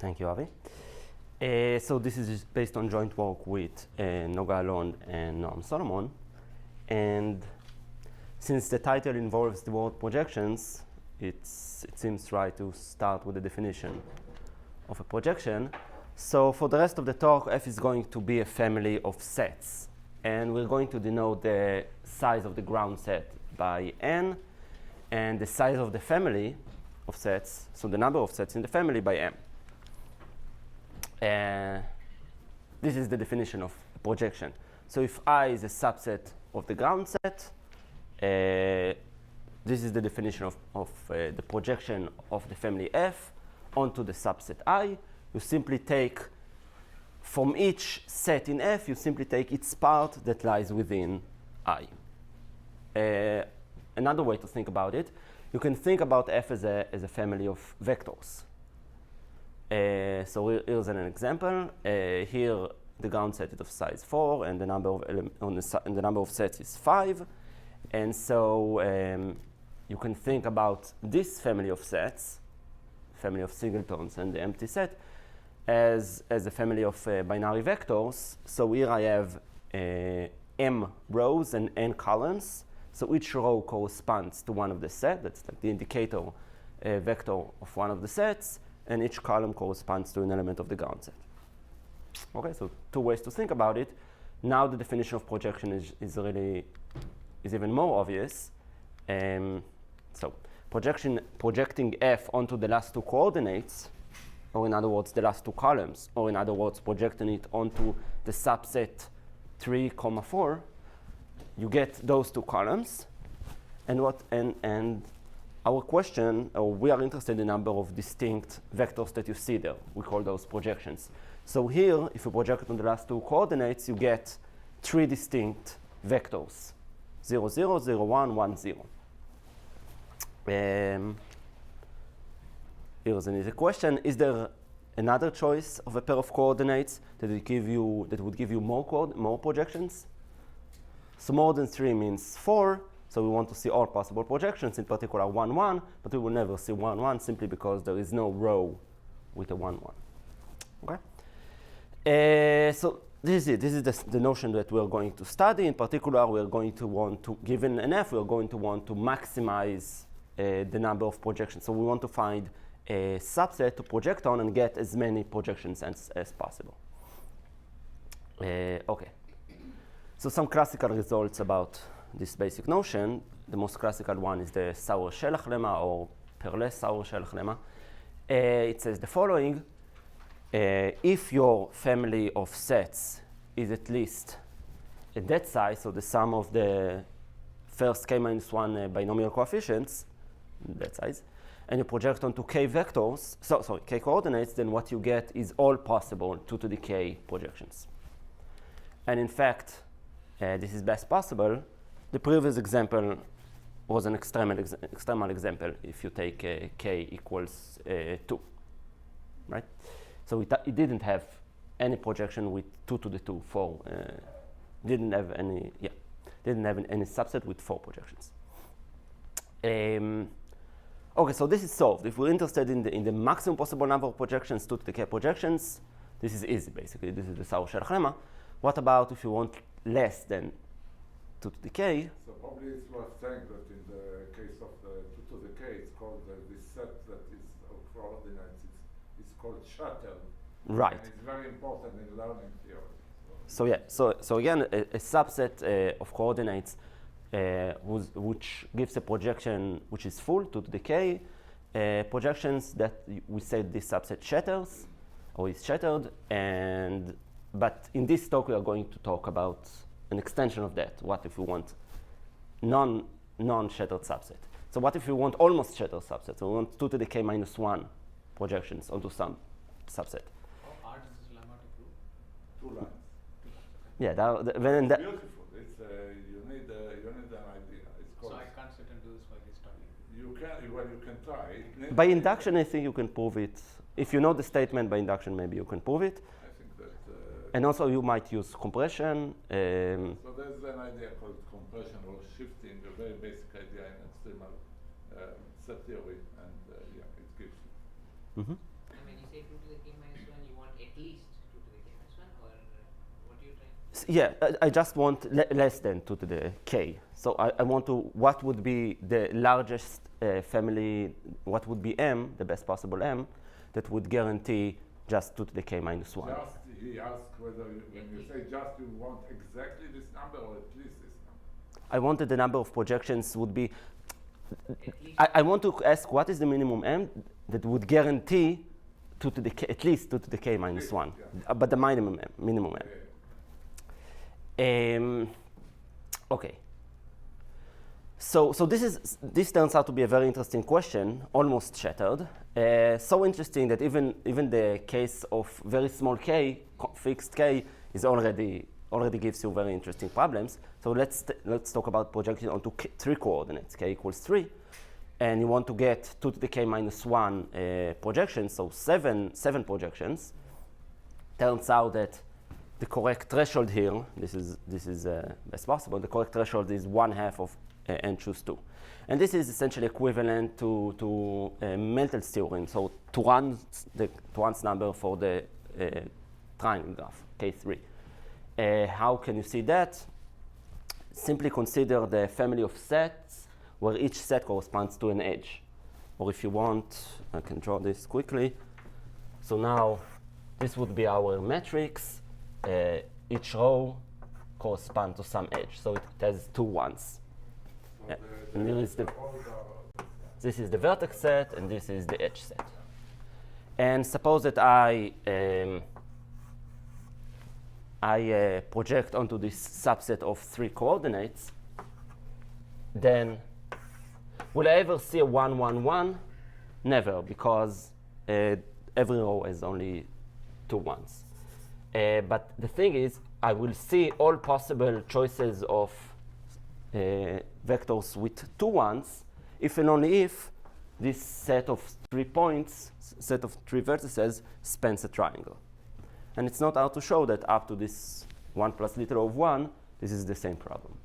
Thank you, Avi. So this is based on joint work with Noga Alon and Noam Solomon. And since the title involves the word projections, it seems right to start with the definition of a projection. So for the rest of the talk, F is going to be a family of sets. And we're going to denote the size of the ground set by n, and the size of the family of sets, so the number of sets in the family, by m. This is the definition of a projection. So if I is a subset of the ground set, this is the definition of the projection of the family F onto the subset I. You simply take, from each set in F, you simply take its part that lies within I. Another way to think about it, you can think about F as a family of vectors. So here's an example. Here, the ground set is of size 4, and the number of sets is 5. And so you can think about this family of sets, family of singletons, and the empty set, as a family of binary vectors. So here I have m rows and n columns. So each row corresponds to one of the sets. That's like the indicator vector of one of the sets. And each column corresponds to an element of the ground set. Okay, so two ways to think about it. Now the definition of projection is even more obvious. So projecting F onto the last two coordinates, or in other words, the last two columns, or in other words, projecting it onto the subset 3, 4, you get those two columns. And our question, or we are interested in the number of distinct vectors that you see there. We call those projections. So here, if you project it on the last two coordinates, you get 3 distinct vectors, 0, 0, 0, 1, 1, 0. Here's an easy question. Is there another choice of a pair of coordinates that would give you more projections? So more than 3 means 4. So we want to see all possible projections, in particular 1, 1, but we will never see 1, 1 simply because there is no row with a 1, 1. Okay? So this is it. This is the notion that we are going to study. In particular, we are going to want to, given an F, we are going to want to maximize the number of projections. So we want to find a subset to project on and get as many projections as possible. Okay. So some classical results about this basic notion. The most classical one is the Sauer-Shelach lemma, or Perle-Sauer-Shelach lemma. It says the following. If your family of sets is at least at that size, so the sum of the first k minus 1 binomial coefficients, that size, and you project onto k vectors, k coordinates, then what you get is all possible 2 to the k projections. And in fact, this is best possible. The previous example was an extremal example if you take k equals 2, right? So it didn't have any projection with 2 to the 2, 4. Didn't have any subset with 4 projections. Okay, so this is solved. If we're interested in the maximum possible number of projections, 2 to the k projections, this is easy, basically. This is the Sauer-Shelach lemma. What about if you want less than 2 to the k? So probably it's worth saying that in the case of the 2 to the k, it's called this set that is of coordinates. It's called shutter. Right. And it's very important in learning theory. So yeah. So again, a subset of coordinates which gives a projection which is full 2 to the k. Projections that we say this subset shatters or is shattered. But in this talk, we are going to talk about an extension of that. What if we want non-shattered subset? So what if we want almost shattered subset? So we want 2 to the k minus 1 projections onto some subset. How hard is this lemma to prove? 2 lines. Yeah, It's beautiful. It's you need an idea. It's called. So I can't sit and do this while you're studying. You can. Well, you can try. By induction, I think you can prove it. If you know the statement by induction, maybe you can prove it. I think that. And also, you might use compression. So there's an idea called compression or shifting, a very basic idea in extremal set theory, and yeah, it gives you. Mm-hmm. And when you say 2 to the k minus 1, you want at least 2 to the k minus 1, or what are you trying to Yeah, I just want less than 2 to the k. So I want to, what would be the largest family, what would be m, the best possible m, that would guarantee just 2 to the k minus 1. Just, he asked whether, when you say just, you want exactly this number or at least this number? I wanted the number of projections would be, at least I want to ask what is the minimum m that would guarantee 2 to the k, at least 2 to the k minus 1, Yeah. but the minimum m. Okay. So this turns out to be a very interesting question, almost shattered. So interesting that even the case of very small k, fixed k, is already gives you very interesting problems. So let's talk about projection onto 3 coordinates, k equals 3, and you want to get 2 to the k minus 1 projections, so 7 projections. Turns out that the correct threshold here, this is best possible. The correct threshold is 1/2 of n choose 2, and this is essentially equivalent to Meltel's theorem. So Turan's number for the triangle graph K3. How can you see that? Simply consider the family of sets where each set corresponds to an edge. Or if you want, I can draw this quickly. So now this would be our matrix. Each row corresponds to some edge. So it has 2 ones. So And here is this is the vertex set, and this is the edge set. And suppose that I project onto this subset of 3 coordinates, then will I ever see a 1, 1, 1? Never, because every row has only 2 ones. But the thing is, I will see all possible choices of vectors with 2 ones, if and only if this set of 3 points, set of 3 vertices, spans a triangle. And it's not hard to show that up to this 1 plus little of 1, this is the same problem.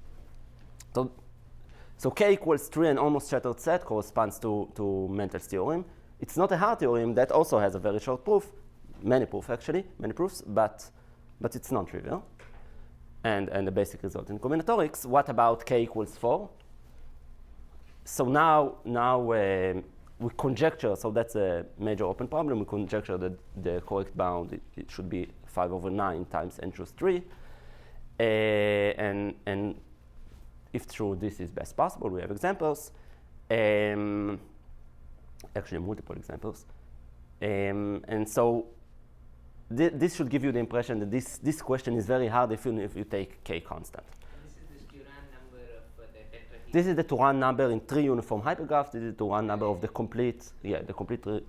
So k equals 3, an almost shattered set, corresponds to Meltel's theorem. It's not a hard theorem. That also has a very short proof, many proofs, but it's non-trivial. And the basic result in combinatorics. What about k equals 4? So now we conjecture, so that's a major open problem. We conjecture that the correct bound, it should be 5/9 times n choose 3. And if true, this is best possible. We have examples. Actually, multiple examples. And so this should give you the impression that this question is very hard if you take k constant. This is the Turan number of the tetrahedron. This is the Turan number in 3 uniform hypergraphs. This is the Turan number of the complete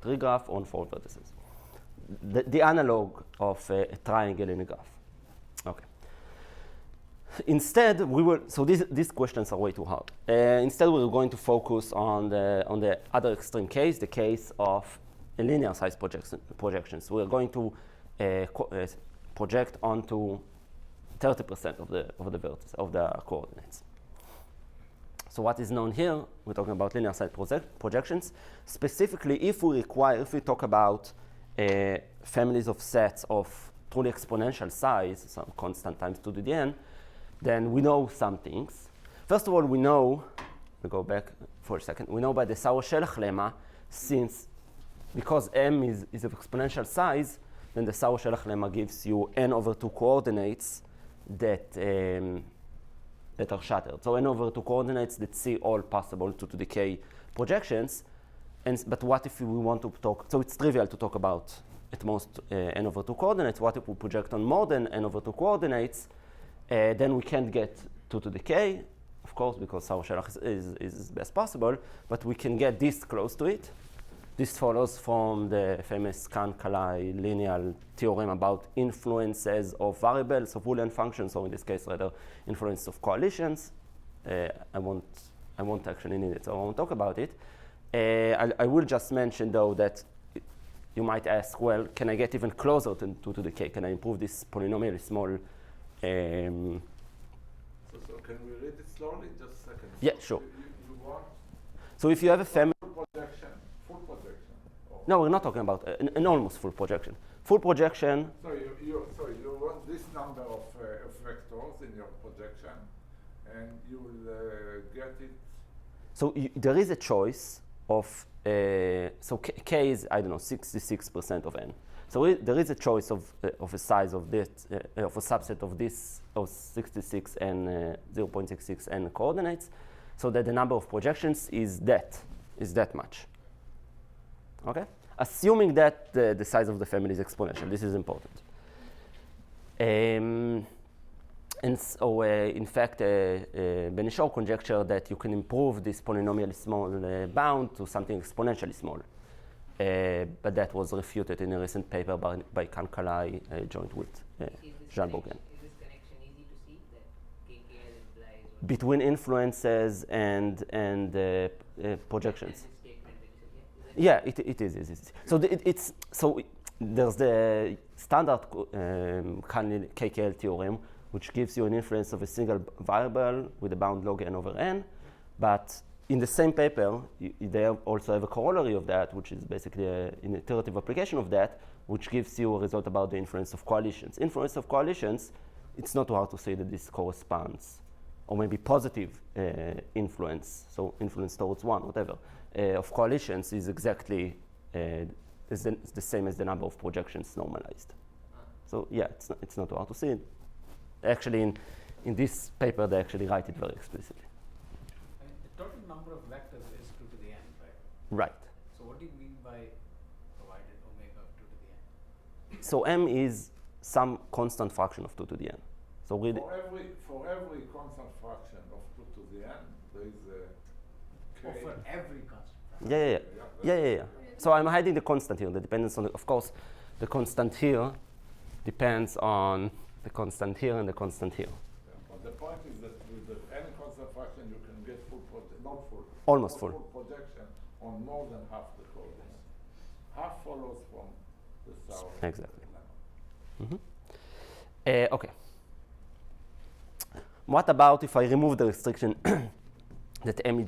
tree graph on 4 vertices. The analog of a triangle in a graph. Okay. Instead, so these questions are way too hard. Instead, we're going to focus on the other extreme case, the case of a linear size projections. We're going to project onto 30% of the vertices of the coordinates. So what is known here? We're talking about linear size projections. Specifically, if we talk about families of sets of truly exponential size, so constant times 2 to the n, then we know some things. First of all, we know, we go back for a second, we know by the Sauer-Shelach lemma, because m is of exponential size, then the Sauer-Shelach lemma gives you n/2 coordinates that are shattered. So n/2 coordinates that see all possible 2 to the k projections. But what if we want to talk? So it's trivial to talk about at most n/2 coordinates. What if we project on more than n/2 coordinates? Then we can't get 2 to the k, of course, because Sauer-Shelach is best possible. But we can get this close to it. This follows from the famous Kahn-Kalai linear theorem about influences of variables, of Boolean functions, or in this case, rather, influence of coalitions. I won't actually need it, so I won't talk about it. I will just mention, though, that you might ask, well, can I get even closer to 2 to the k? Can I improve this polynomially small? So can we read it slowly? Just a second. Yeah, So sure. You want So if you have a family, full projection, or No, we're not talking about an almost full projection. Full projection. So you want this number of vectors in your projection, and you will get it. So there is a choice of, so k is, I don't know, 66% of n. So there is a choice of a size of this, of a subset of this, of 66 and 0.66 n coordinates, so that the number of projections is that much. Okay? Assuming that the size of the family is exponential. This is important. And so, in fact, Benishor conjectured that you can improve this polynomially small bound to something exponentially small. But that was refuted in a recent paper by Kankalai, joined with Jean Bourgain. Is this connection easy to see, that KKL implies what? Between influences and projections. That's the statement that you said, Yeah, it is. So there's the standard KKL theorem, which gives you an influence of a single variable with a bound log n over n. But in the same paper, they also have a corollary of that, which is basically an iterative application of that, which gives you a result about the influence of coalitions. Influence of coalitions, it's not hard to say that this corresponds, or maybe positive influence, so influence towards one, whatever, of coalitions is exactly is the same as the number of projections normalized. So yeah, it's not hard to see. Actually, in this paper, they actually write it very explicitly. And the total number of vectors is 2 to the n, right? Right. So what do you mean by provided omega of 2 to the n? So m is some constant fraction of 2 to the n. So really, For every constant fraction of 2 to the n, there is a Or k. for every constant fraction? yeah. So I'm hiding the constant here. The dependence on, of course, the constant here depends on the constant here and the constant here. Yeah, but the point is that with any constant fraction, you can get Almost full projection on more than half the coordinates. Half follows from the south. Exactly. Okay. What about if I remove the restriction that m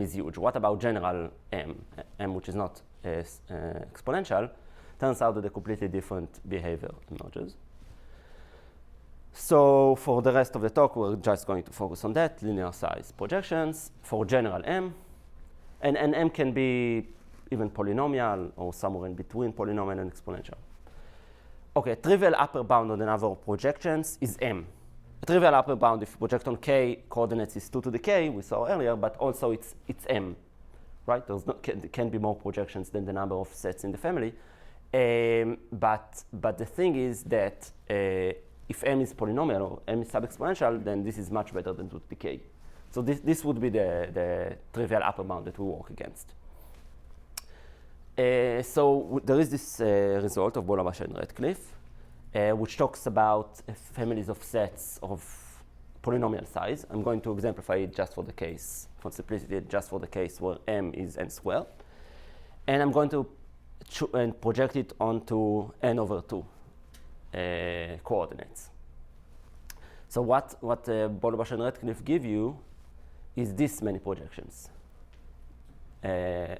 is huge? What about general m which is not exponential? Turns out that a completely different behavior emerges. So for the rest of the talk, we're just going to focus on that, linear size projections for general m. And m can be even polynomial or somewhere in between polynomial and exponential. Okay, trivial upper bound on the number of projections is m. A trivial upper bound, if you project on k, coordinates is 2 to the k, we saw earlier, but also it's m, right? There can be more projections than the number of sets in the family. But the thing is that if m is polynomial or m is sub-exponential, then this is much better than 2 to the k. So this would be the trivial upper bound that we work against. So there is this result of Bolabasha and Radcliffe, which talks about families of sets of polynomial size. I'm going to exemplify it just for the case, for simplicity, just for the case where m is n squared. And I'm going to project it onto n over 2 coordinates. So what Bolabasha and Radcliffe give you is this many projections, n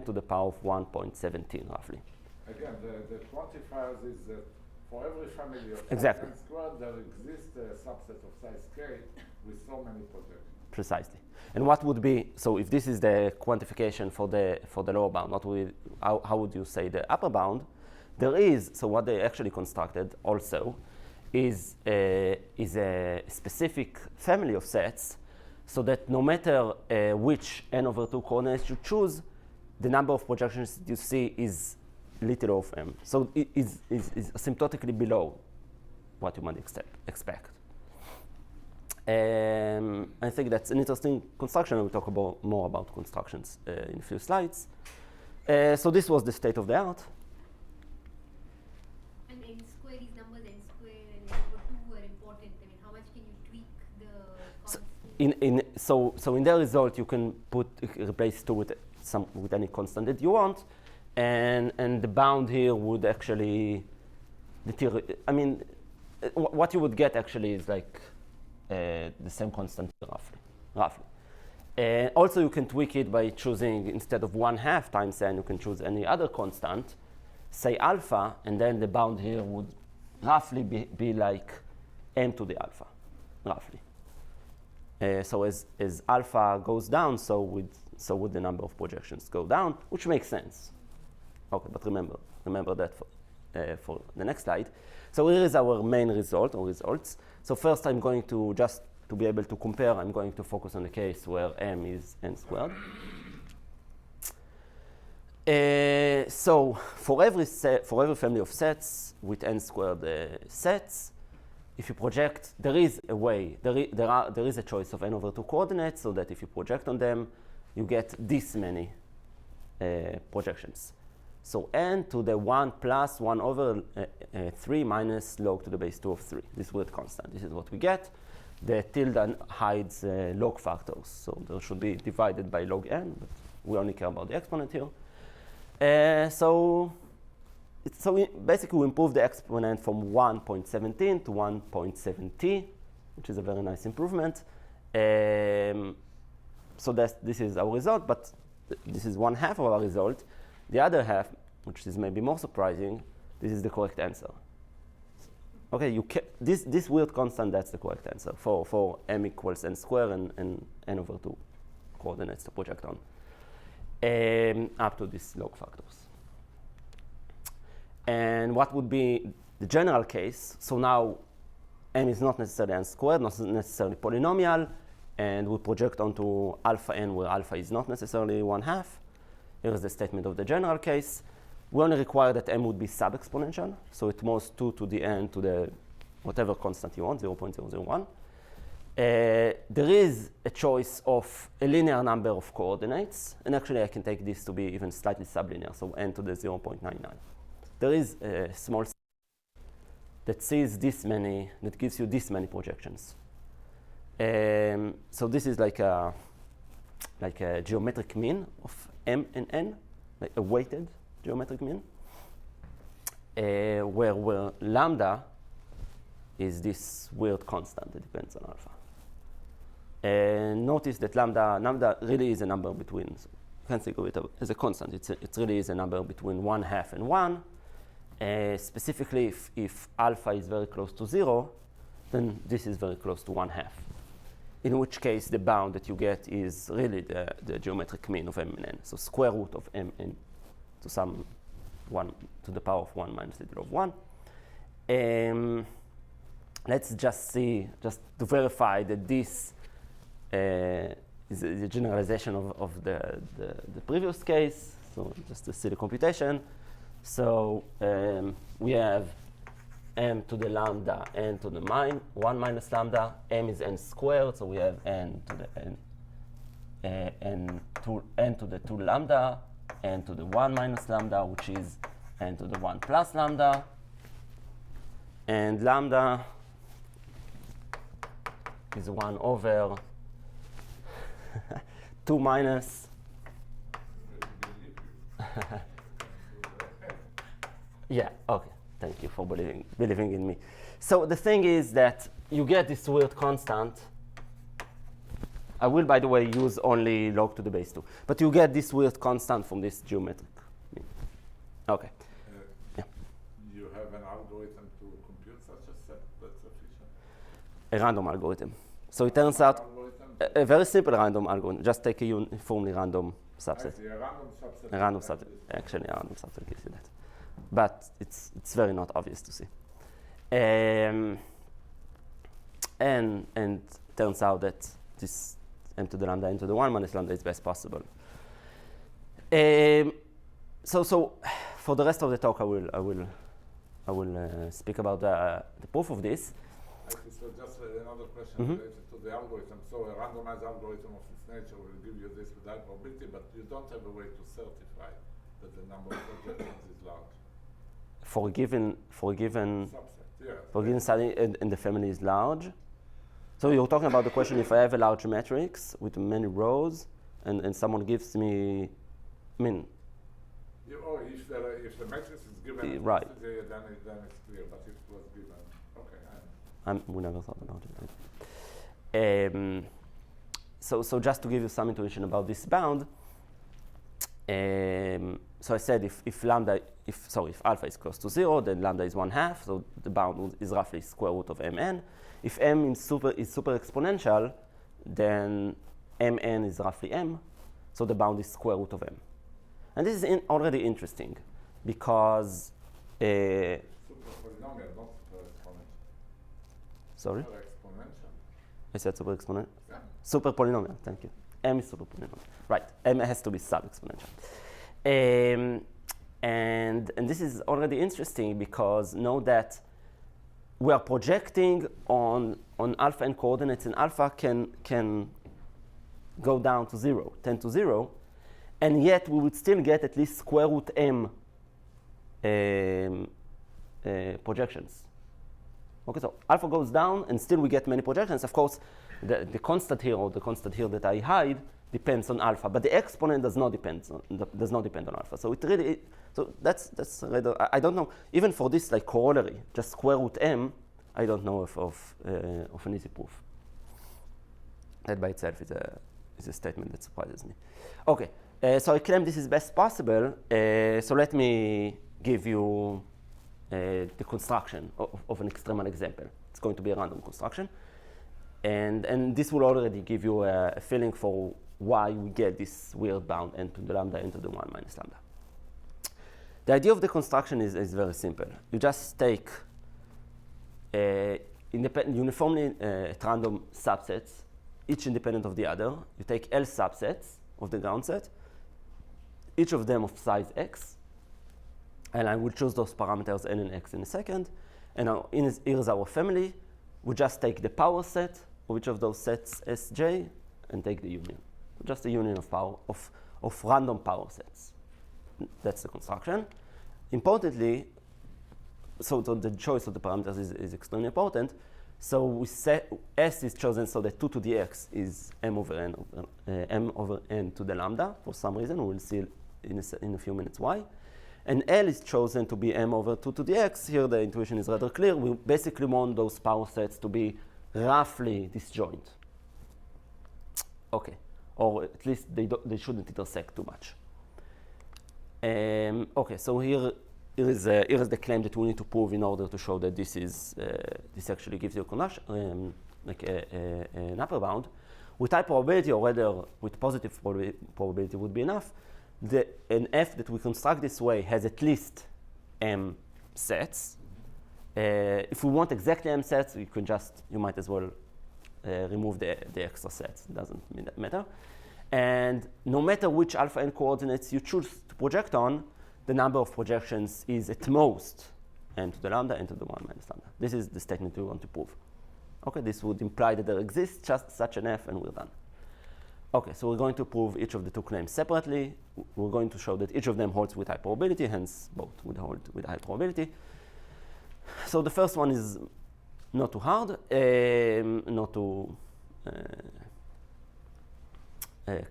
to the power of 1.17 roughly. Again, the quantifiers is that for every family of Exactly. n squared, there exists a subset of size k with so many projections. Precisely. And what would be, so if this is the quantification for the lower bound, how would you say the upper bound? There is, so what they actually constructed also is a specific family of sets, so that no matter which n over 2 coordinates you choose, the number of projections you see is little of m. So it is asymptotically below what you might expect. I think that's an interesting construction, and we'll talk more about constructions in a few slides. So this was the state of the art. And n square, these numbers n square and n over 2 are important. I mean, how much can you tweak the constant? So in their result, you can replace 2 with any constant that you want, and the bound here would actually deteriorate. I mean, what you would get actually is like the same constant roughly. Also, you can tweak it by choosing, instead of 1/2 times n, you can choose any other constant, say alpha, and then the bound here would roughly be like m to the alpha, roughly. So as alpha goes down, so would the number of projections go down, which makes sense. Okay, but remember that for the next slide. So here is our main result, or results. So first I'm going to, just to be able to compare, I'm going to focus on the case where m is n squared. So for every family of sets with n squared sets, if you project, there is a way, there is a choice of n over 2 coordinates, so that if you project on them, you get this many projections. So n to the 1 plus 1 over 3 minus log to the base 2 of 3. This weird constant. This is what we get. The tilde hides log factors, so there should be divided by log n, but we only care about the exponent here. So basically we improve the exponent from 1.17 to 1.7t, which is a very nice improvement. So this is our result, but this is 1/2 of our result. The other half, which is maybe more surprising, this is the correct answer. Okay, this weird constant, that's the correct answer for m equals n squared and n over 2 coordinates to project on, up to these log factors. And what would be the general case? So now m is not necessarily n squared, not necessarily polynomial, and we project onto alpha n where alpha is not necessarily 1/2. Here is the statement of the general case. We only require that m would be sub-exponential, so it moves 2 to the n to the whatever constant you want, 0.001. There is a choice of a linear number of coordinates, and actually I can take this to be even slightly sublinear, so n to the 0.99. There is a small that sees this many, that gives you this many projections. So this is like a geometric mean of m and n, like a weighted geometric mean, where lambda is this weird constant that depends on alpha. And notice that lambda really is a number between, so you can't think of it as a constant, it really is a number between 1/2 and 1. Specifically, if alpha is very close to 0, then this is very close to 1/2. In which case, the bound that you get is really the geometric mean of m and n. So square root of m n to some 1 to the power of 1 minus log of 1. Let's just see, just to verify that this is a generalization of the previous case. So just to see the computation. So we have m to the lambda, n to the 1 minus lambda, m is n squared, so we have n to the n to the 2 lambda, n to the 1 minus lambda, which is n to the 1 plus lambda, and lambda is 1 over 2 minus yeah, okay. Thank you for believing in me. So the thing is that you get this weird constant. I will, by the way, use only log to the base 2. But you get this weird constant from this geometric mean. Okay. Yeah. You have an algorithm to compute such a set that's efficient? A random algorithm. So it turns out a very simple random algorithm. Just take a uniformly random subset. I see, a random subset. A random subset. Actually, a random subset gives you that. But it's very not obvious to see. And turns out that this m to the lambda n to the 1 minus lambda is best possible. So for the rest of the talk, I will speak about the proof of this. I see, so just another question Mm-hmm. related to the algorithm. So a randomized algorithm of its nature will give you this without probability, but you don't have a way to certify that the number of projections is large. For a given Subset, yeah. for a given study and the family is large. So you're talking about the question if I have a large matrix with many rows and someone gives me, I mean, If the matrix is given, right. Then it's clear. But if it was given, okay. we never thought about it. so just to give you some intuition about this bound, so I said if alpha is close to 0, then lambda is 1/2, so the bound is roughly square root of mn. If m is super exponential, then mn is roughly m, so the bound is square root of m. And this is already interesting because Super polynomial, not super exponential. sorry, Super exponential. I said super exponential. Yeah. Super polynomial, thank you. M is super polynomial. Right, M has to be sub-exponential. And this is already interesting because note that we are projecting on alpha n coordinates, and alpha can go down to 0, tend to 0, and yet we would still get at least square root m projections. Okay, so alpha goes down, and still we get many projections. Of course, the constant here, or the constant here that I hide, depends on alpha, but the exponent does not depend on alpha. So it really, so that's rather, I don't know, even for this like corollary, just square root m, I don't know of an easy proof. That by itself is a statement that surprises me. Okay, so I claim this is best possible. So let me give you the construction of an extremal example. It's going to be a random construction. And this will already give you a feeling for why we get this weird bound n to the lambda n to the 1 minus lambda. The idea of the construction is very simple. You just take uniformly at random subsets, each independent of the other. You take L subsets of the ground set, each of them of size x, and I will choose those parameters n and x in a second. And now here's our family. We just take the power set of each of those sets Sj and take the union. Just a union of random power sets. That's the construction. Importantly, so the choice of the parameters is extremely important. So we say S is chosen so that 2 to the x is m over n to the lambda for some reason. We'll see in a few minutes why. And L is chosen to be m over 2 to the x. Here the intuition is rather clear. We basically want those power sets to be roughly disjoint. Okay, or at least they shouldn't intersect too much. Okay, so here is the claim that we need to prove in order to show that this actually gives you a condition, like an upper bound. With high probability, or rather with positive probability would be enough, an f that we construct this way has at least m sets. If we want exactly m sets, you might as well remove the extra sets. It doesn't matter. And no matter which alpha n coordinates you choose to project on, the number of projections is at most n to the lambda, n to the 1 minus lambda. This is the statement we want to prove. Okay, this would imply that there exists just such an f, and we're done. Okay, so we're going to prove each of the two claims separately. We're going to show that each of them holds with high probability, hence both would hold with high probability. So the first one is not too hard, not too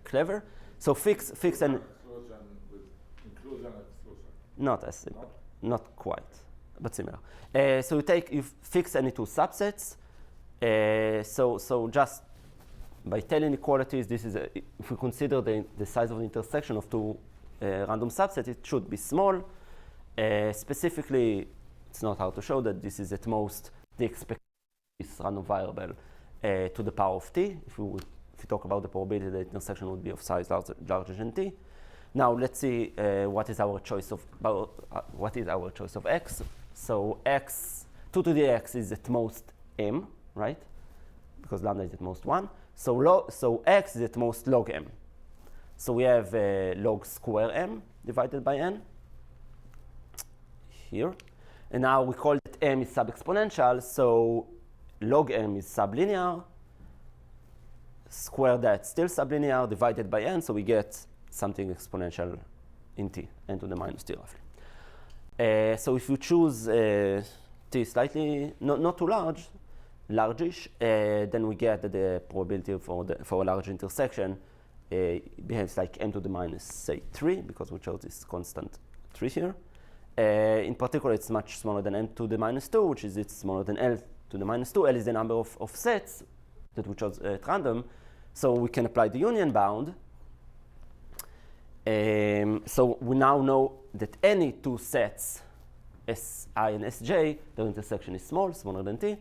clever. So fix an Exclusion with inclusion and exclusion. not as simple, not quite, but similar. So you fix any two subsets. So just by tail inequalities, this is if we consider the size of the intersection of two random subsets, it should be small. Specifically, it's not hard to show that this is at most the expected random variable to the power of t. If we talk about the probability that the intersection would be of size larger than t. Now let's see what is our choice of x. So x 2 to the x is at most m, right? Because lambda is at most 1. So x is at most log m. So we have log square m divided by n here. And now we call that m is sub-exponential, so log m is sublinear. Square that, still sublinear, divided by n, so we get something exponential in t, n to the minus t roughly. So if you choose t slightly, not too largish, then we get that the probability for a large intersection behaves like m to the minus, say, 3, because we chose this constant 3 here. In particular, it's much smaller than m to the minus 2, which is it's smaller than l to the minus 2. L is the number of sets that we chose at random. So we can apply the union bound. So we now know that any two sets, Si and Sj, their intersection is small, smaller than T.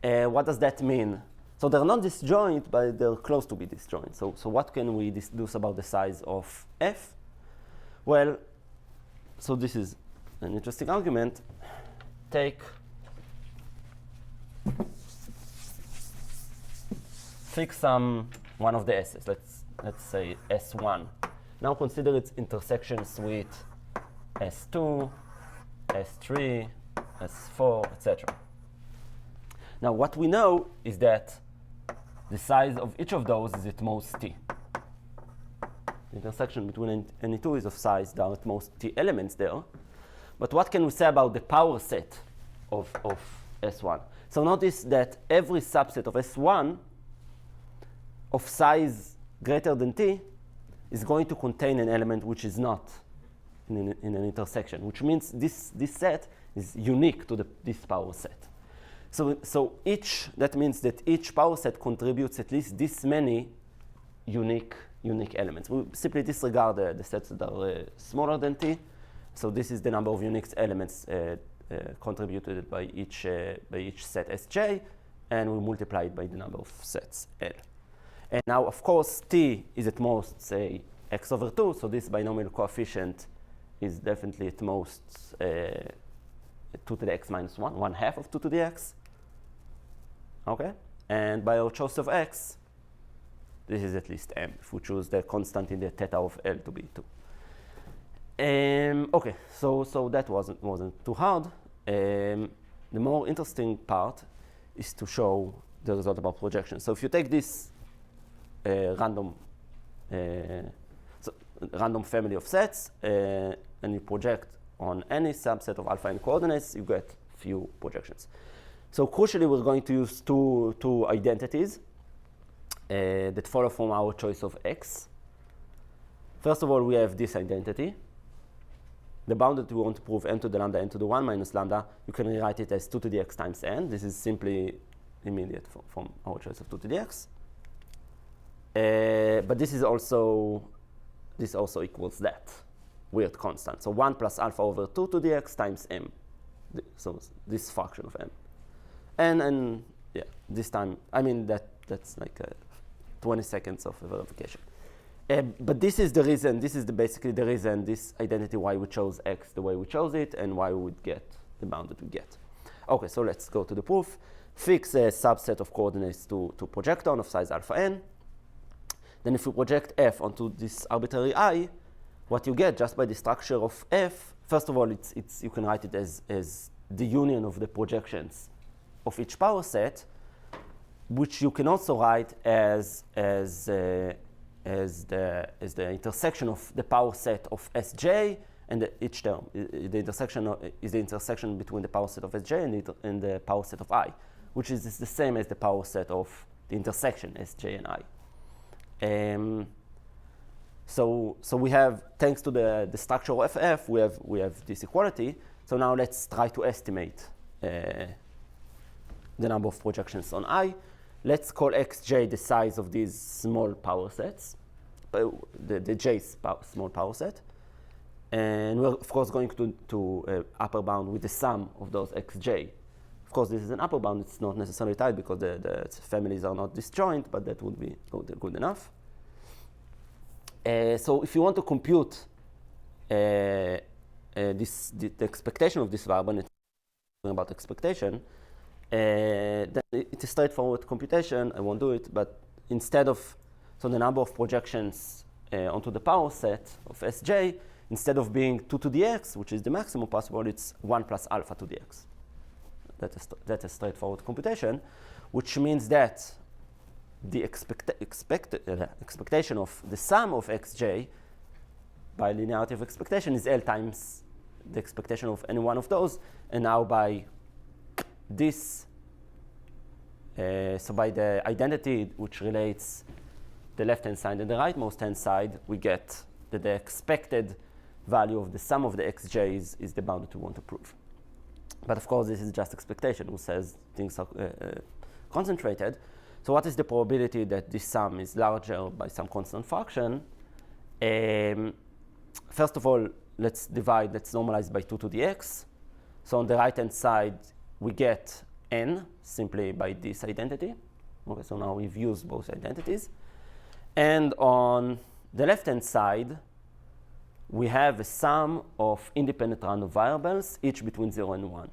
What does that mean? So they're not disjoint, but they're close to be disjoint. So what can we deduce about the size of F? Well, so this is an interesting argument. Fix one of the S's. Let's say S1. Now consider its intersections with S2, S3, S4, etc. Now what we know is that the size of each of those is at most T. The intersection between any two is of size, there are at most T elements there. But what can we say about the power set of S1? So notice that every subset of S1 of size greater than T is going to contain an element which is not in an intersection, which means this set is unique to this power set. So that means that each power set contributes at least this many unique elements. We simply disregard the sets that are smaller than T. So this is the number of unique elements contributed by each set Sj, and we multiply it by the number of sets L. And now, of course, T is at most, say, x over 2, so this binomial coefficient is definitely at most 2 to the x minus 1, 1/2 of 2 to the x. Okay? And by our choice of x, this is at least m, if we choose the constant in the theta of L to be 2. Okay, so that wasn't too hard. The more interesting part is to show the result about projection. So if you take this random family of sets and you project on any subset of alpha n coordinates, you get few projections. So crucially, we're going to use two identities that follow from our choice of x. First of all, we have this identity. The bound that we want to prove n to the lambda n to the 1 minus lambda, you can rewrite it as 2 to the x times n. This is simply immediate from our choice of 2 to the x. But this also equals that weird constant. So 1 plus alpha over 2 to the x times m. So this fraction of m. And yeah, this time, I mean, that's like 20 seconds of verification. But this is the reason, basically the reason, this identity why we chose x the way we chose it and why we would get the bound that we get. Okay, so let's go to the proof. Fix a subset of coordinates to project on of size alpha n. Then if we project f onto this arbitrary I, what you get just by the structure of f, first of all, you can write it as the union of the projections of each power set, which you can also write as the intersection of the power set of Sj and each term. The intersection is the intersection between the power set of Sj and the power set of I, which is the same as the power set of the intersection Sj and I. So we have, thanks to the structure of FF, we have this equality. So now let's try to estimate the number of projections on I. Let's call xj the size of these small power sets, the j small power set. And we're, of course, going to upper bound with the sum of those xj. Of course, this is an upper bound. It's not necessarily tight because the families are not disjoint, but that would be good enough. So if you want to compute the expectation of this variable, it's about expectation, then it's a straightforward computation. I won't do it, but instead of, so the number of projections onto the power set of Sj, instead of being 2 to the x, which is the maximum possible, it's 1 plus alpha to the x. That's a straightforward computation, which means that the expectation of the sum of xj by linearity of expectation is L times the expectation of any one of those. And now by this, so by the identity which relates the left-hand side and the rightmost-hand side, we get that the expected value of the sum of the xj's is the bound that we want to prove. But of course, this is just expectation, who says things are concentrated. So what is the probability that this sum is larger by some constant function? First of all, let's normalize by 2 to the x. So on the right-hand side, we get n simply by this identity. Okay, so now we've used both identities. And on the left-hand side, we have a sum of independent random variables, each between 0 and 1.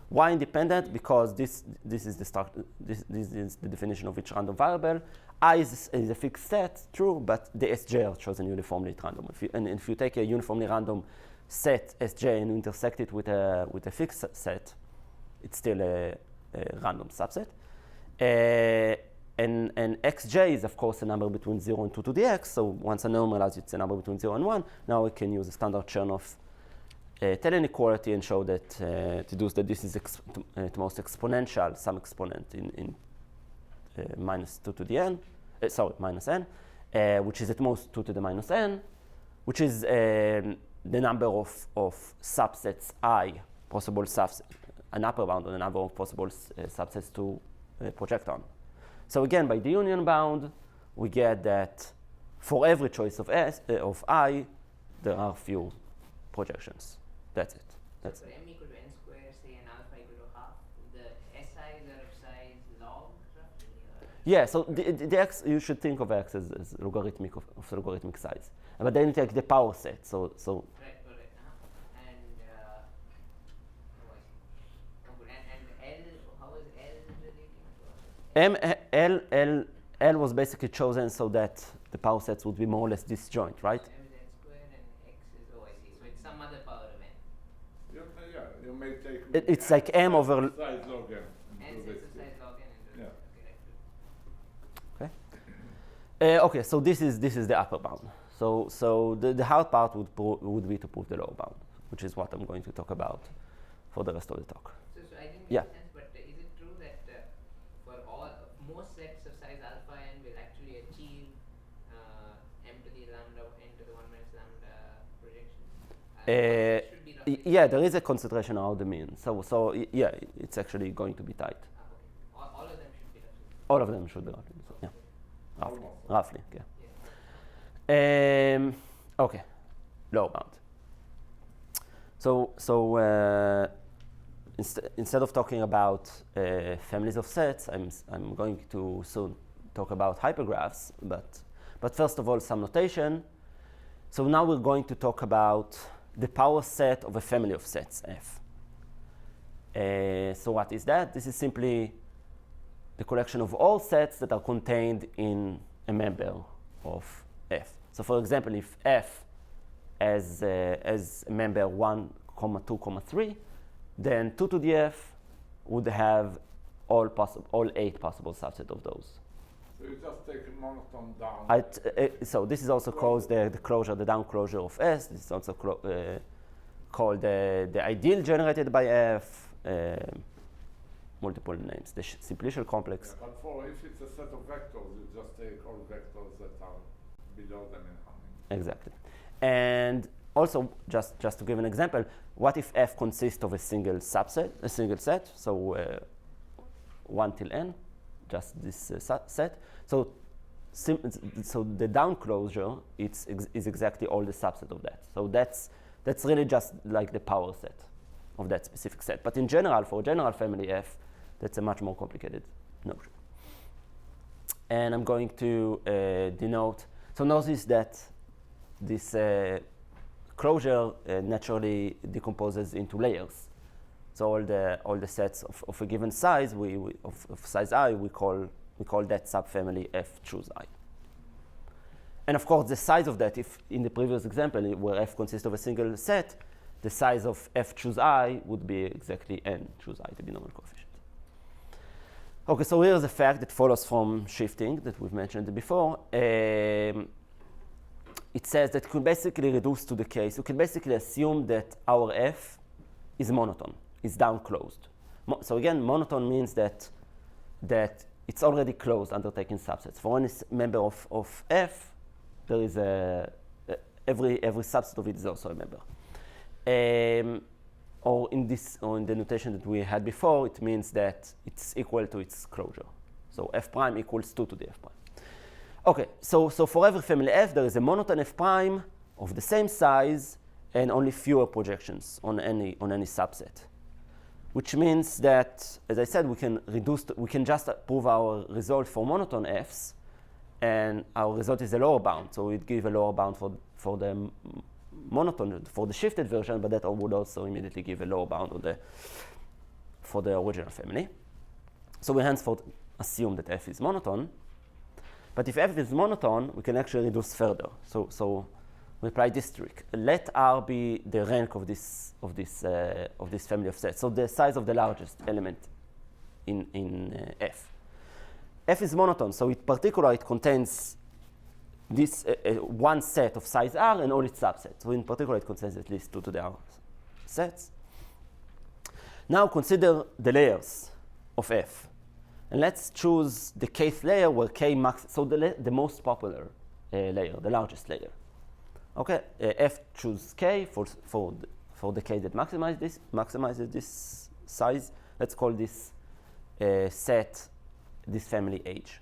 Why independent? Because this is the definition of each random variable. I is a fixed set, true, but the Sj are chosen uniformly at random. If you take a uniformly random set Sj and intersect it with a fixed set, it's still a random subset. And xj is, of course, a number between 0 and 2 to the x. So once I normalize, it's a number between 0 and 1. Now we can use a standard Chernoff tail inequality and show that deduce that this is at most exponential, some exponent in minus 2 to the n, minus n, which is at most 2 to the minus n, which is the number of subsets I, possible subsets, an upper bound on the number of possible subsets to project on. So again, by the union bound, we get that for every choice of I, there are few projections. That's it. That's so for m equal to n squared, say, and alpha equal to half, the s size or f size log roughly? Yeah, so the x, you should think of x as logarithmic of logarithmic size. But then you take the power set. So Right, correct. And oh, I see. And L, how is L relating to it? L was basically chosen so that the power sets would be more or less disjoint, right? M is n squared and x is, oh, I see. So it's some other power of n. Yeah, you may take. It's like m over. Size log n. N and do is this. the size log n. And Yeah. okay, right. Okay, so this is the upper bound. So the hard part would be to prove the lower bound, which is what I'm going to talk about for the rest of the talk. So I didn't Yeah. make sense, but is it true that for most sets of size alpha n will actually achieve m to the lambda n to the 1 minus lambda projection? It should be roughly Yeah, there is a concentration around the mean. So yeah, it's actually going to be tight. okay. All of them should be roughly. All of them should be roughly. So, yeah, roughly, yeah. Yeah. Okay, lower bound. So instead of talking about families of sets, I'm going to soon talk about hypergraphs. But first of all, some notation. So now we're going to talk about the power set of a family of sets F. So what is that? This is simply the collection of all sets that are contained in a member of F. So for example, if F as a member 1, 2, 3, then 2 to the F would have all 8 possible subsets of those. So you just take a monotone down. So this is also called the closure, the down closure of S. This is also called the ideal generated by F. Multiple names. The simplicial complex. Yeah, but if it's a set of vectors, you just take all vectors that are below them in Hamming. Exactly. And also, just to give an example, what if F consists of a single set, so 1 till n, just this set. So the down closure is exactly all the subset of that. So that's really just like the power set of that specific set. But in general, for a general family F, that's a much more complicated notion. And I'm going to denote. So notice that this closure naturally decomposes into layers. So all the sets of a given size, of size I, we call that subfamily F choose I. And of course, the size of that, if in the previous example where F consists of a single set, the size of F choose I would be exactly n choose I, the binomial coefficient. Okay, so here's a fact that follows from shifting that we've mentioned before. It says that you can basically reduce to the case. You can basically assume that our F is monotone, is down closed. So again, monotone means that it's already closed under taking subsets. For any member of F, there is every subset of it is also a member. Or in the notation that we had before, it means that it's equal to its closure. So f prime equals 2 to the f prime. Okay, so for every family f, there is a monotone f prime of the same size and only fewer projections on any subset. Which means that, as I said, we can just prove our result for monotone f's, and our result is a lower bound. So we'd give a lower bound for the monotone, for the shifted version, but that would also immediately give a lower bound for the original family. So we henceforth assume that f is monotone. But if f is monotone, we can actually reduce further. So we apply this trick. Let R be the rank of this family of sets. So the size of the largest element in F. F is monotone, so in particular it contains this one set of size R and all its subsets. So in particular it contains at least 2 to the R sets. Now consider the layers of F. And let's choose the kth layer where k max, so the most popular layer, the largest layer. Okay, F choose k for the k that maximizes this size. Let's call this set, this family H.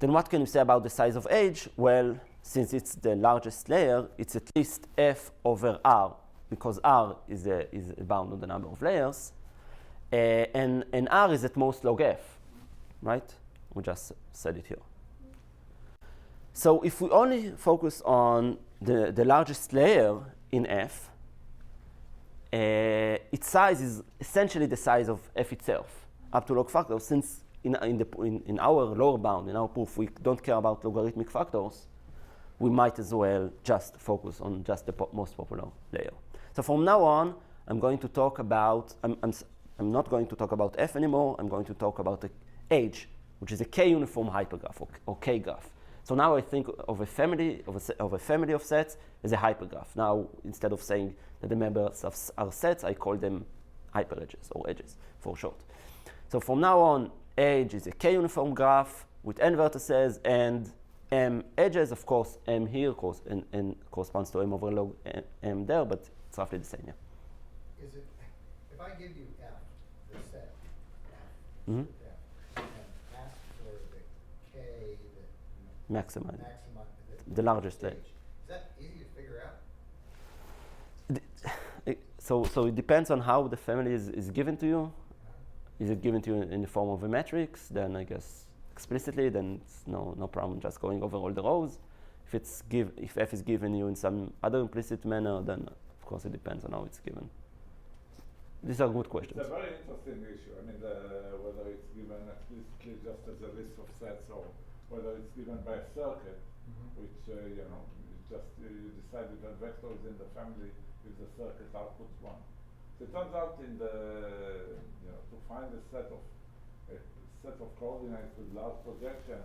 Then what can you say about the size of H? Well, since it's the largest layer, it's at least F over R, because R is a bound on the number of layers, and R is at most log F, right? We just said it here. So if we only focus on the largest layer in F, its size is essentially the size of F itself, up to log factors. Since in our lower bound, in our proof, we don't care about logarithmic factors, we might as well just focus on just the most popular layer. So from now on, I'm going to talk about, I'm not going to talk about F anymore. I'm going to talk about the H, which is a k-uniform hypergraph or k-graph. So now I think of a family of sets as a hypergraph. Now, instead of saying that the members are sets, I call them hyperedges or edges for short. So from now on, H is a k-uniform graph with n vertices and m edges. Of course, m here and corresponds to m over log m there, but it's roughly the same. Yeah. Is it, if I give you F, the set, F, Mm-hmm. and ask for the K that Maximize maximize the largest stage, layer. is that easy to figure out? So it depends on how the family is given to you. Is it given to you in the form of a matrix? Then I guess explicitly, then it's no problem just going over all the rows. If F is given you in some other implicit manner, then of course it depends on how it's given. These are good questions. It's a very interesting issue. I mean, whether it's given explicitly just as a list of sets or whether it's given by a circuit, which you decided that vectors in the family if the circuit outputs 1. So it turns out to find a set of coordinates with large projection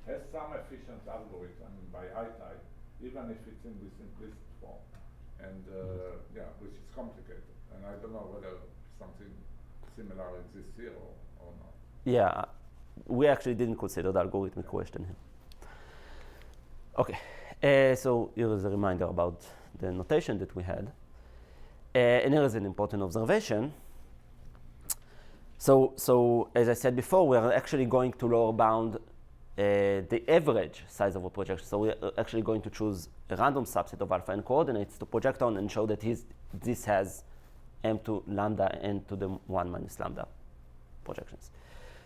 has some efficient algorithm by I-type, even if it's in this implicit form, and which is complicated. And I don't know whether something similar exists here or not. Yeah, we actually didn't consider the algorithmic question here. Okay, so here is a reminder about the notation that we had. And here is an important observation. So as I said before, we are actually going to lower bound the average size of a projection. So we are actually going to choose a random subset of alpha n coordinates to project on and show that this has m to lambda n to the 1 minus lambda projections.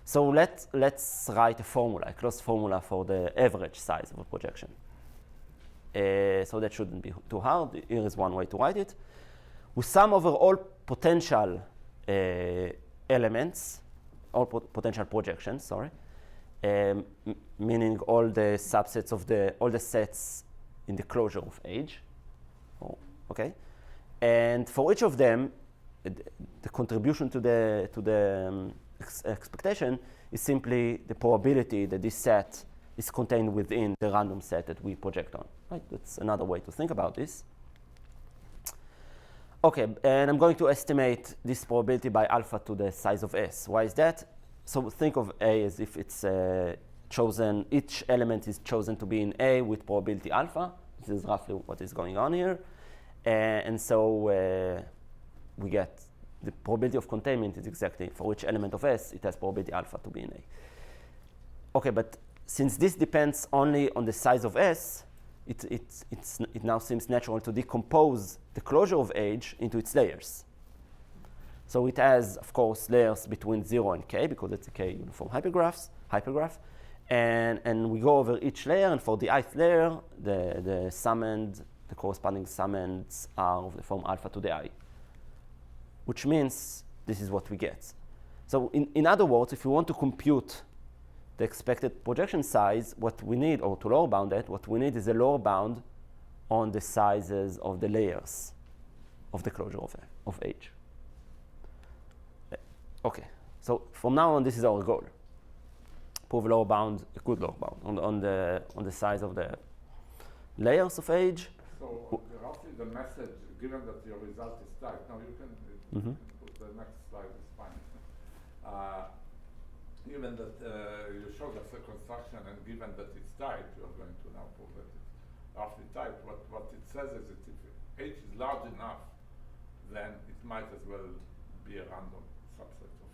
So let's write a formula, a closed formula for the average size of a projection. So that shouldn't be too hard. Here is one way to write it. We sum over all potential elements, all potential projections, sorry, meaning all the subsets of all the sets in the closure of H. Okay, and for each of them, the contribution to the expectation is simply the probability that this set is contained within the random set that we project on. Right? That's another way to think about this. Okay, and I'm going to estimate this probability by alpha to the size of S. Why is that? So think of A as if it's chosen, each element is chosen to be in A with probability alpha. This is roughly what is going on here. And so we get the probability of containment is exactly for each element of S, it has probability alpha to be in A. Okay, but since this depends only on the size of S, it now seems natural to decompose the closure of H into its layers. So it has, of course, layers between 0 and k, because it's a k-uniform hypergraph. And we go over each layer, and for the ith layer, the corresponding summands are of the form alpha to the I, which means this is what we get. So in other words, if we want to compute the expected projection size, what we need, or to lower bound it, what we need is a lower bound on the sizes of the layers of the closure of H. Okay, so from now on, this is our goal. Prove a lower bound, a good lower bound on the size of the layers of H. So roughly the message, given that your result is tight, now you can put the next slide, is fine. Given that you showed us the construction, and given that it's tight, you're going to now prove that it's roughly tight. What it says is that if H is large enough, then it might as well be a random subset of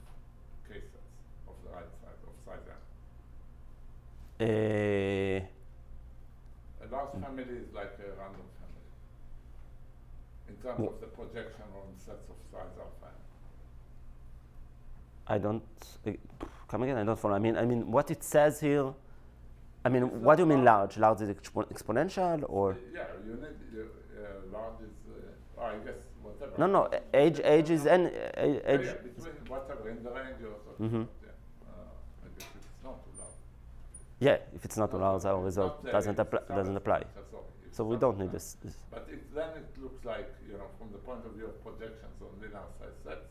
k-sets of the right side, of size n. A large family is like a random family in terms of the projection on sets of size alpha n. I don't come again. I don't follow. I mean, what it says here. I mean, what do you mean large? Large is exponential, or? Yeah, you need large is. I guess whatever. No. Age is n. Age. Yeah, between whatever in the range or something. Yeah. I guess if it's not too large. Yeah, if it's not too large, our result doesn't apply. That's all. So we don't need this. But then it looks like, from the point of view of projections on linear size sets,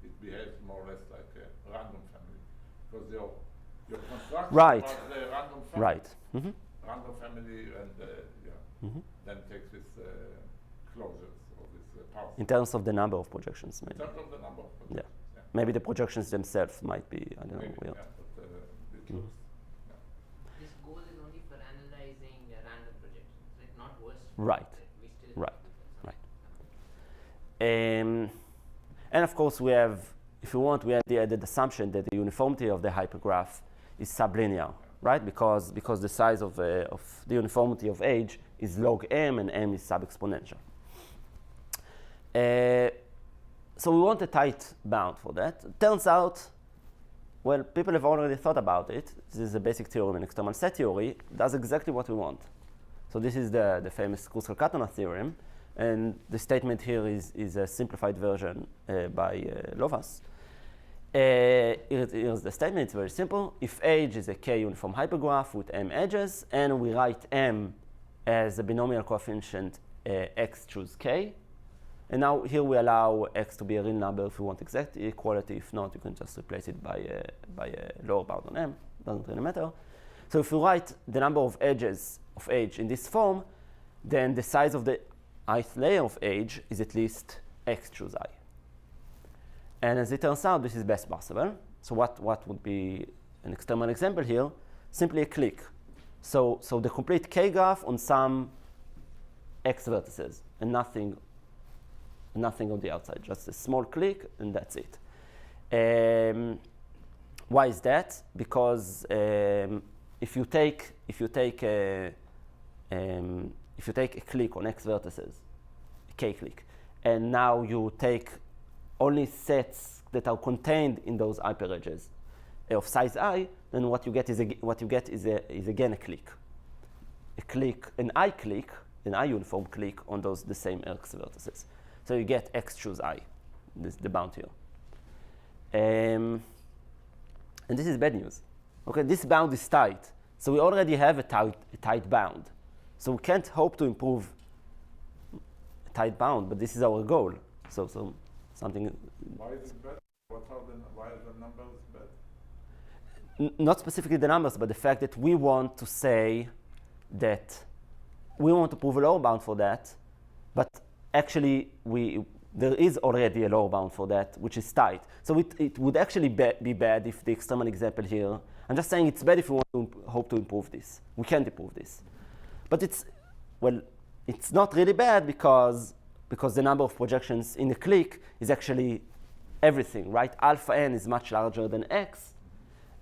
it behaves more or less like a random family, because your construction Right. was the random family. Right. Random family, and then takes this closures or this powers. In terms of the number of projections, In maybe. terms of the number of projections. Yeah. Maybe the projections themselves might be, I don't know, Maybe, weird. yeah, but it looks. This goal is only for analyzing random projections, like not worse. Right. We still Right. do Right. And of course, we have, if you want, we have the added assumption that the uniformity of the hypergraph is sublinear, right? Because the size of the uniformity of H is log m, and m is sub-exponential. So we want a tight bound for that. Turns out, well, people have already thought about it. This is a basic theorem in external set theory. It does exactly what we want. So this is the famous Kruskal-Katana theorem. And the statement here is a simplified version by Lovas. Here's the statement. It's very simple. If H is a k-uniform hypergraph with m edges, and we write m as a binomial coefficient x choose k, and now here we allow x to be a real number if we want exact equality. If not, you can just replace it by a lower bound on m. Doesn't really matter. So if we write the number of edges of H in this form, then the size of the ith layer of H is at least x choose I. And as it turns out, this is best possible. So what would be an external example here? Simply a clique. So the complete k-graph on some x vertices, and nothing on the outside. Just a small clique, and that's it. Why is that? Because if you take a clique on x vertices, a k-clique, and now you take only sets that are contained in those hyperedges of size I, then what you get is again a clique. An I uniform clique on the same x vertices. So you get x choose I, the bound here. And this is bad news. Okay, this bound is tight. So we already have a tight bound. So we can't hope to improve a tight bound, but this is our goal. So something. Why is it bad? Why are the numbers bad? Not specifically the numbers, but the fact that we want to say that we want to prove a lower bound for that, but actually there is already a lower bound for that, which is tight. So it would actually be bad if the external example here. I'm just saying it's bad if we want to hope to improve this. We can't improve this. But it's not really bad because the number of projections in the clique is actually everything, right? Alpha n is much larger than x,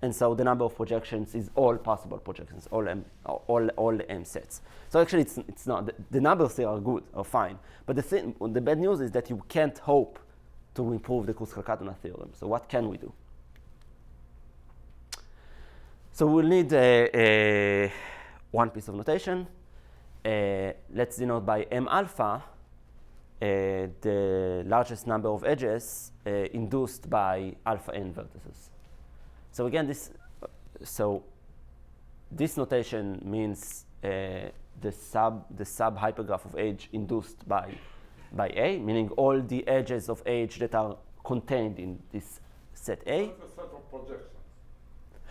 and so the number of projections is all possible projections, all the M sets. So actually, it's not the numbers here are good or fine, but the bad news is that you can't hope to improve the Kruskal-Katana theorem. So what can we do? So we'll need one piece of notation. Let's denote by M alpha the largest number of edges induced by alpha n vertices. So again, this notation means the sub hypergraph of H induced by A, meaning all the edges of H that are contained in this set A. That's a set of projections.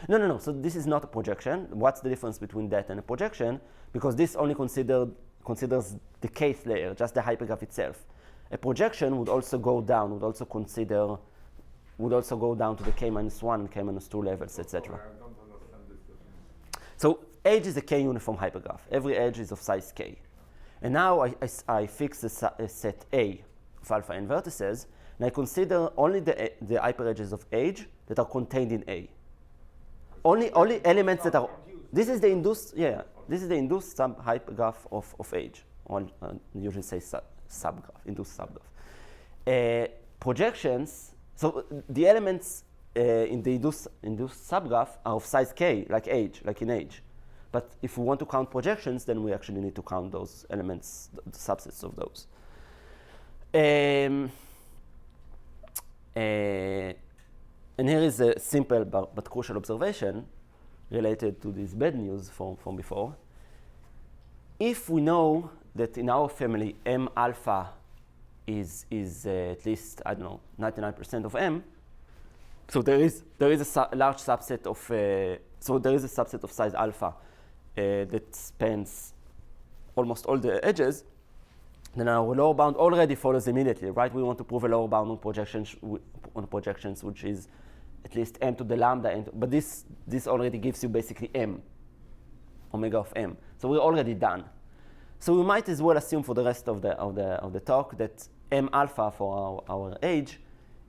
No. So this is not a projection. What's the difference between that and a projection? Because this only considers the kth layer, just the hypergraph itself. A projection would also go down, would also go down to the k minus 1 and k minus 2 levels, etc. I don't understand this definition. So H is a k uniform hypergraph. Every edge is of size k. And now I fix a set A of alpha n vertices, and I consider only the hyperedges of H that are contained in A. Only elements that are. This is the induced. Yeah, this is the induced sub-hypergraph of H. Or usually say subgraph, induced subgraph. Projections. So the elements in the induced subgraph are of size k, like H, like in H. But if we want to count projections, then we actually need to count those elements, the subsets of those. And here is a simple but crucial observation related to this bad news from before. If we know that in our family M alpha is at least, I don't know, 99% of M, so there is a large subset of, so there is a subset of size alpha that spans almost all the edges, then our lower bound already follows immediately, right? We want to prove a lower bound on projections, which is at least m to the lambda, but this already gives you basically m, omega of m. So we're already done. So we might as well assume for the rest of the talk that m alpha for our age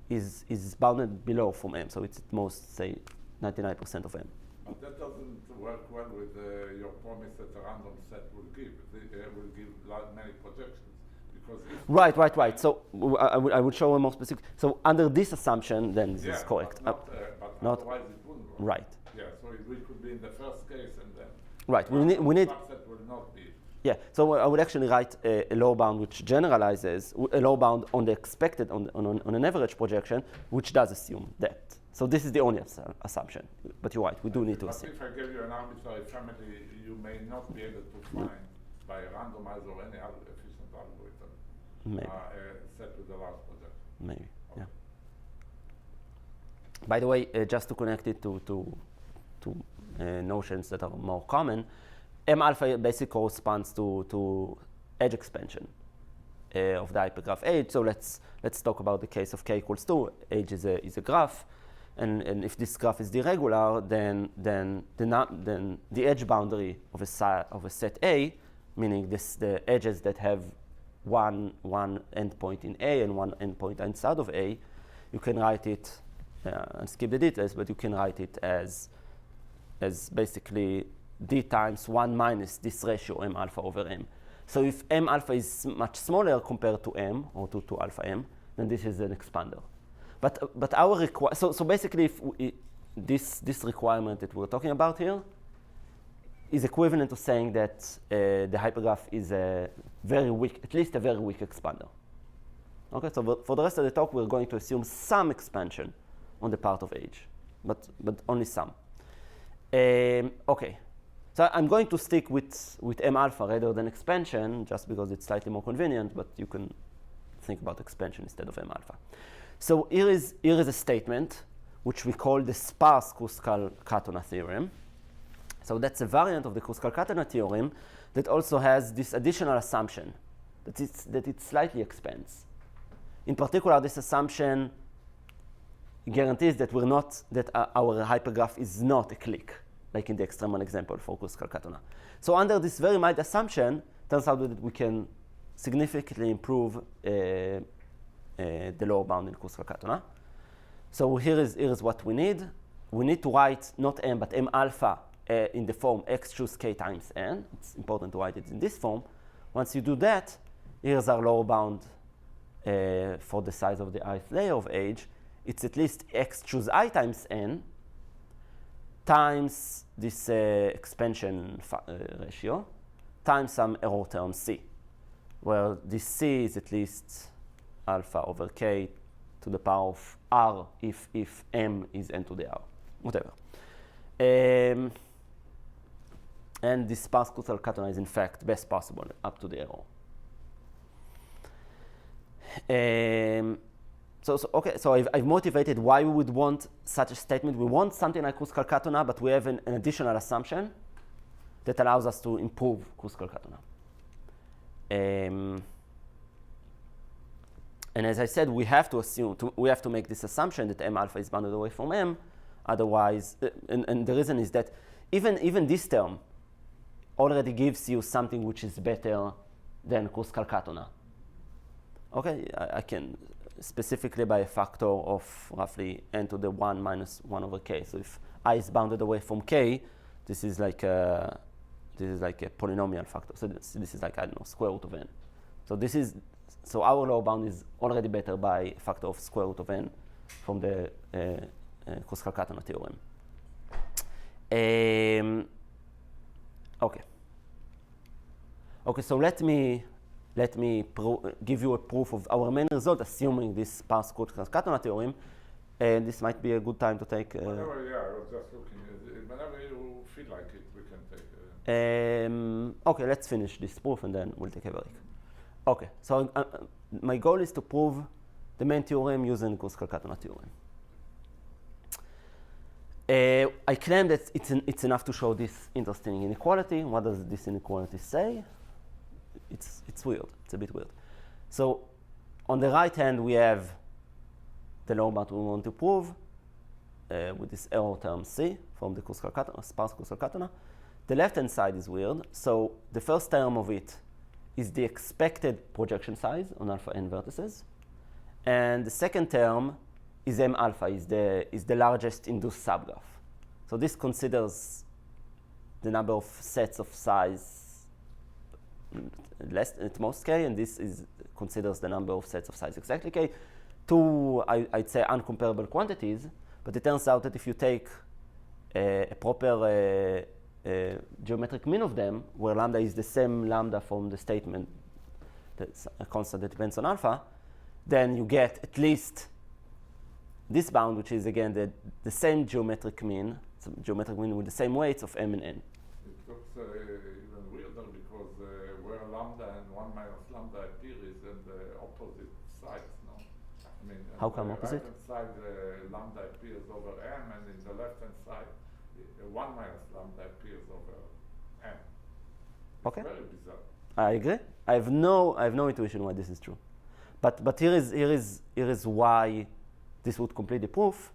is bounded below from m. So it's at most, say, 99% of m. But that doesn't work well with your promise that a random set will give. Will give many projections. Because Right. So I would show a more specific. So under this assumption, then this is correct. But otherwise it wouldn't work. Right. Yeah. So it could be in the first case and then. Right. We need. Subset will not be. Yeah. So I would actually write a lower bound which generalizes a lower bound on the expected on an average projection, which does assume that. So this is the only assumption. But you're right. We do need to assume. If I give you an arbitrary family, you may not be able to find by a randomizer or any other efficient algorithm. Maybe. Set with a large projection. Maybe. Okay. Yeah. By the way, just to connect it to notions that are more common, M alpha basically corresponds to edge expansion of the hypergraph H. So let's talk about the case of k equals 2. H is a graph, and if this graph is irregular, then the edge boundary of a set A, meaning the edges that have one endpoint in A and one endpoint inside of A, you can write it and skip the details, but you can write it as basically d times 1 minus this ratio m alpha over m. So if m alpha is much smaller compared to m or to alpha m, then this is an expander. But our so basically if this requirement that we're talking about here is equivalent to saying that the hypergraph is a very weak, at least a very weak expander. Okay, so for the rest of the talk, we're going to assume some expansion on the part of H, but only some. Okay, so I'm going to stick with M alpha rather than expansion, just because it's slightly more convenient, but you can think about expansion instead of M alpha. So here is a statement which we call the sparse Kruskal-Katana theorem. So that's a variant of the Kruskal-Katana theorem that also has this additional assumption that it slightly expands. In particular, this assumption guarantees that our hypergraph is not a clique, like in the extreme one example for Kruskal-Katana. So under this very mild assumption, turns out that we can significantly improve the lower bound in Kruskal-Katana. So here is what we need. we need to write not m but m alpha in the form x choose k times n. It's important to write it in this form. Once you do that, here's our lower bound for the size of the ith layer of age. It's at least x choose I times n times this expansion ratio times some error term c, where this c is at least alpha over k to the power of r if m is n to the r, whatever. And this sparse Kutzal-Katonah is in fact best possible up to the error. So I've motivated why we would want such a statement. We want something like Kutzal-Katonah, but we have an additional assumption that allows us to improve Kutzal-Katonah. And as I said, we have to make this assumption that m alpha is bounded away from m. Otherwise, and the reason is that even this term already gives you something which is better than Kutzal-Katonah. Okay, I can specifically by a factor of roughly n to the 1 minus 1 over k. So if I is bounded away from k, this is like a polynomial factor. So this is like, I don't know, square root of n. So our lower bound is already better by a factor of square root of n from the Kutzal-Katonah theorem. Okay, so let me give you a proof of our main result, assuming this sparse Kutzal-Katonah theorem. And this might be a good time to take. Whenever, I was just looking. Whenever you feel like it, we can take. Okay, let's finish this proof and then we'll take a break. Okay, so my goal is to prove the main theorem using Kutzal-Katonah theorem. I claim that it's enough to show this interesting inequality. What does this inequality say? It's weird. It's a bit weird. So on the right hand, we have the lower bound we want to prove with this error term c from the Kutzal-Katonah, sparse Kutzal-Katonah. The left hand side is weird. So the first term of it is the expected projection size on alpha n vertices, and the second term is m alpha, is the largest induced subgraph. So this considers the number of sets of size less at most k, and this considers the number of sets of size exactly k. Two, I'd say, uncomparable quantities, but it turns out that if you take a proper geometric mean of them, where lambda is the same lambda from the statement that's a constant that depends on alpha, then you get at least this bound, which is again the same geometric mean, with the same weights of m and n. It looks even weirder because where lambda and 1 minus lambda appear is in the opposite sides, no? I mean, how come opposite? On the right hand side, lambda appears over m, and in the left hand side, 1 minus lambda appears over m. Okay. It's very bizarre. I agree. I have no intuition why this is true, but here is why this would complete the proof.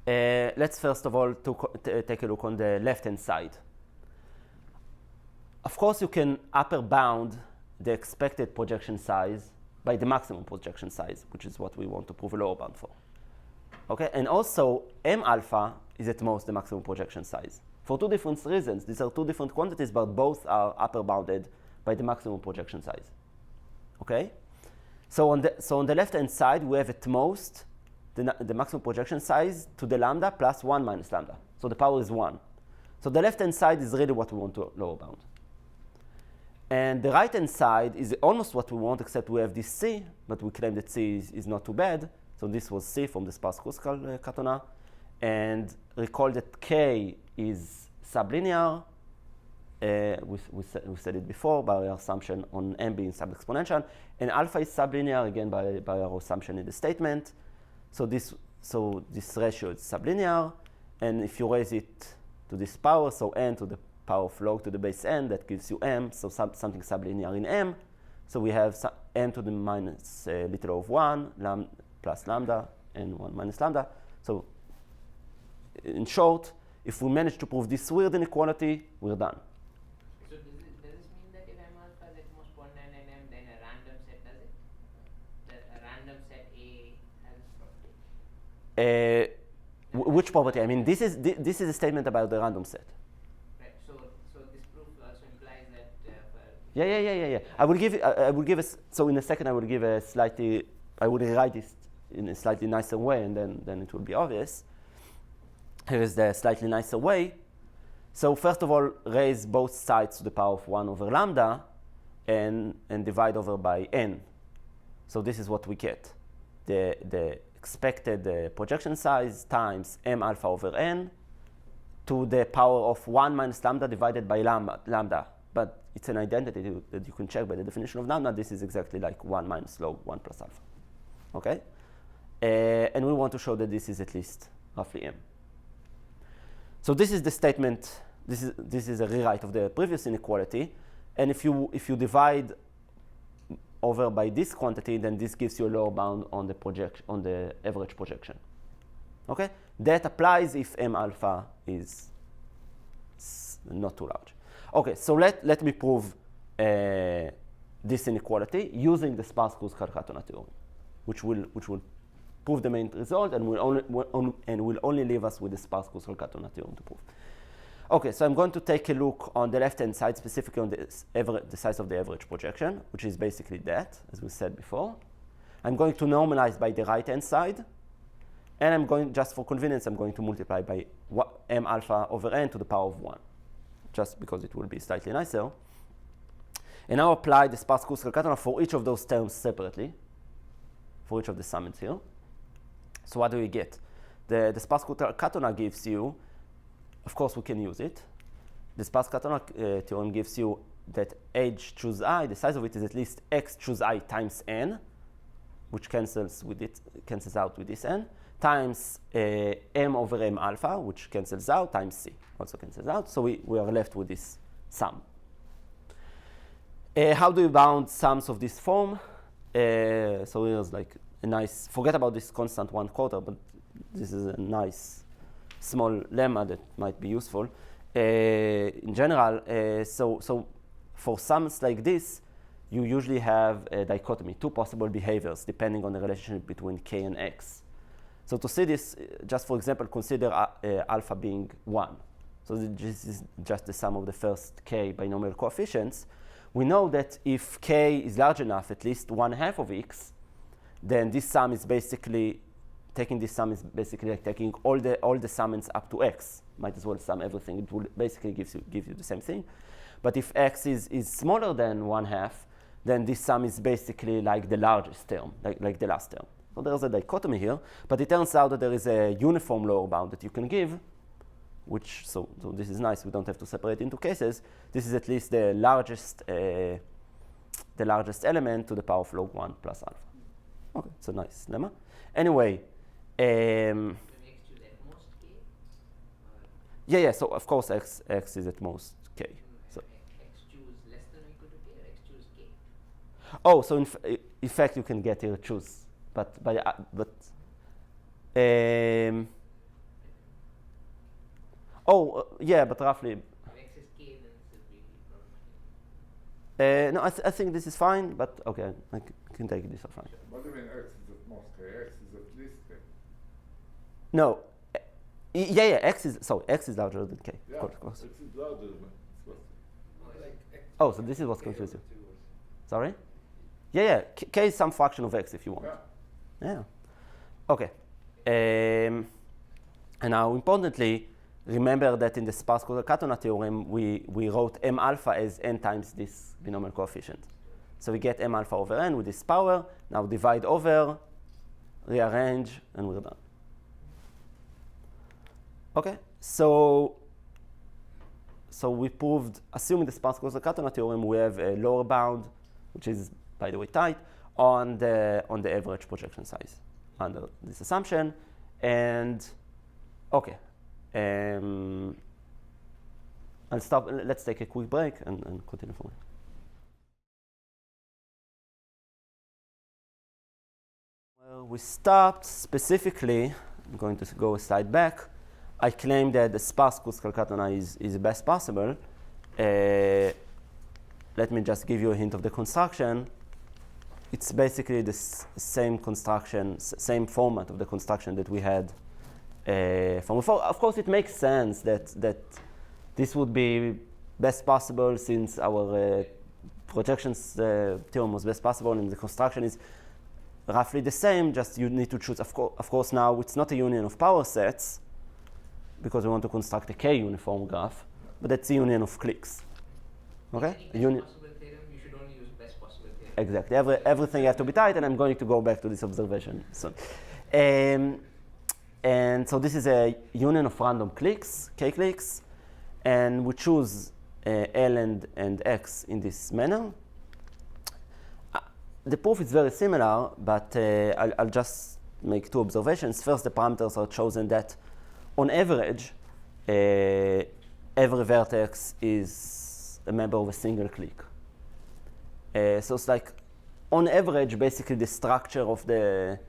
Let's first of all take a look on the left-hand side. Of course, you can upper bound the expected projection size by the maximum projection size, which is what we want to prove a lower bound for. Okay, and also m alpha is at most the maximum projection size for two different reasons. These are two different quantities, but both are upper bounded by the maximum projection size. Okay, so on the left-hand side, we have at most the maximum projection size to the lambda plus 1 minus lambda. So the power is 1. So the left-hand side is really what we want to lower bound. And the right-hand side is almost what we want, except we have this c, but we claim that c is not too bad. So this was c from the sparse Kutzal-Katonah. And recall that k is sublinear. We said it before by our assumption on m being sub-exponential. And alpha is sublinear, again, by our assumption in the statement. So this ratio is sublinear. And if you raise it to this power, so n to the power of log to the base n, that gives you m, so something sublinear in m. So we have m to the minus little o of 1, plus lambda, and 1 minus lambda. So in short, if we manage to prove this weird inequality, we're done. So does this mean that if m alpha is at most 0.99 m, then a random set does it? That a random set A has property? which property? I mean, this is a statement about the random set. Right. So this proof also implies that for Yeah. I will give so in a second I will give a slightly, I will rewrite this in a slightly nicer way, and then it will be obvious. Here is the slightly nicer way. So first of all, raise both sides to the power of 1 over lambda and divide over by n. So this is what we get. The expected projection size times m alpha over n to the power of 1 minus lambda divided by lambda. But it's an identity that you can check by the definition of lambda. This is exactly like 1 minus log 1 plus alpha. Okay? And we want to show that this is at least roughly m. So this is the statement. This is a rewrite of the previous inequality. And if you divide over by this quantity, then this gives you a lower bound on the average projection. Okay? That applies if m alpha is not too large. Okay, so let me prove this inequality using the sparse-Kruskal-Katonah theorem, which will prove the main result and will only leave us with the sparse-Kruskal-Katonah theorem to prove. Okay, so I'm going to take a look on the left-hand side, specifically on the size of the average projection, which is basically that, as we said before. I'm going to normalize by the right-hand side, and I'm going, just for convenience, I'm going to multiply by m alpha over n to the power of 1, just because it will be slightly nicer. And now apply the sparse-Kruskal-Katonah for each of those terms separately, for each of the summations here. So what do we get? The sparse-Kruskal-Katonah gives you, of course we can use it. The sparse-Katonah theorem gives you that h choose I, the size of it is at least x choose I times n, which cancels out with this n, times m over m alpha, which cancels out, times c, also cancels out. So we are left with this sum. How do you bound sums of this form? So here's like a nice, forget about this constant 1/4, but this is a nice small lemma that might be useful. In general, so for sums like this, you usually have a dichotomy, two possible behaviors depending on the relationship between k and x. So to see this, just for example, consider alpha being 1. So this is just the sum of the first k binomial coefficients. We know that if k is large enough, at least 1/2 of x, then this sum is basically taking this sum is basically like taking all the summands up to x. Might as well sum everything. It will basically give you the same thing. But if x is smaller than 1/2, then this sum is basically like the largest term, like the last term. So there's a dichotomy here, but it turns out that there is a uniform lower bound that you can give, which, so this is nice. We don't have to separate into cases. This is at least the largest element to the power of log 1 plus alpha. Okay, it's a nice lemma. Anyway, so x choose at most k? yeah. So of course x is at most k. So X choose less than or equal to k, or x choose k? oh, so in fact you can get here choose, but yeah, but roughly. If x is k, then this will be problematic. No, I think this is fine, but okay, I can take this offline. What do you mean x is at most k? X is at least k. No, yeah, x is larger than k. Yeah, Of course. x is larger than it's supposed to Like x Oh, so this is what's k over confusing. 2 or Sorry? Yeah, k is some fraction of x if you want. be. Yeah. Okay. And now, importantly, remember that in the sparse-Kruskal-Katonah theorem, we wrote m alpha as n times this binomial coefficient. So we get m alpha over n with this power. Now divide over, rearrange, and we're done. Okay. So we proved, assuming the sparse-Kruskal-Katonah theorem, we have a lower bound, which is, by the way, tight, on the average projection size under this assumption. And okay, I'll stop. Let's take a quick break and continue from here. Well, we stopped specifically. I'm going to go a slide back. I claim that the sparse-Kruskal-Katonah is the best possible. Let me just give you a hint of the construction. It's basically the same construction, same format of the construction that we had from before. Of course, it makes sense that this would be best possible since our projections theorem was best possible and the construction is roughly the same, just you need to choose. Of course, now it's not a union of power sets because we want to construct a k-uniform graph, but it's a union of cliques. Okay? Any Union. best possible theorem, you should only use best possible theorem. Exactly. Everything has to be tight, and I'm going to go back to this observation soon. And so this is a union of random cliques, k-cliques, and we choose L and X in this manner. The proof is very similar, but I'll just make two observations. First, the parameters are chosen that, on average, every vertex is a member of a single clique. So it's like, on average, basically the structure of this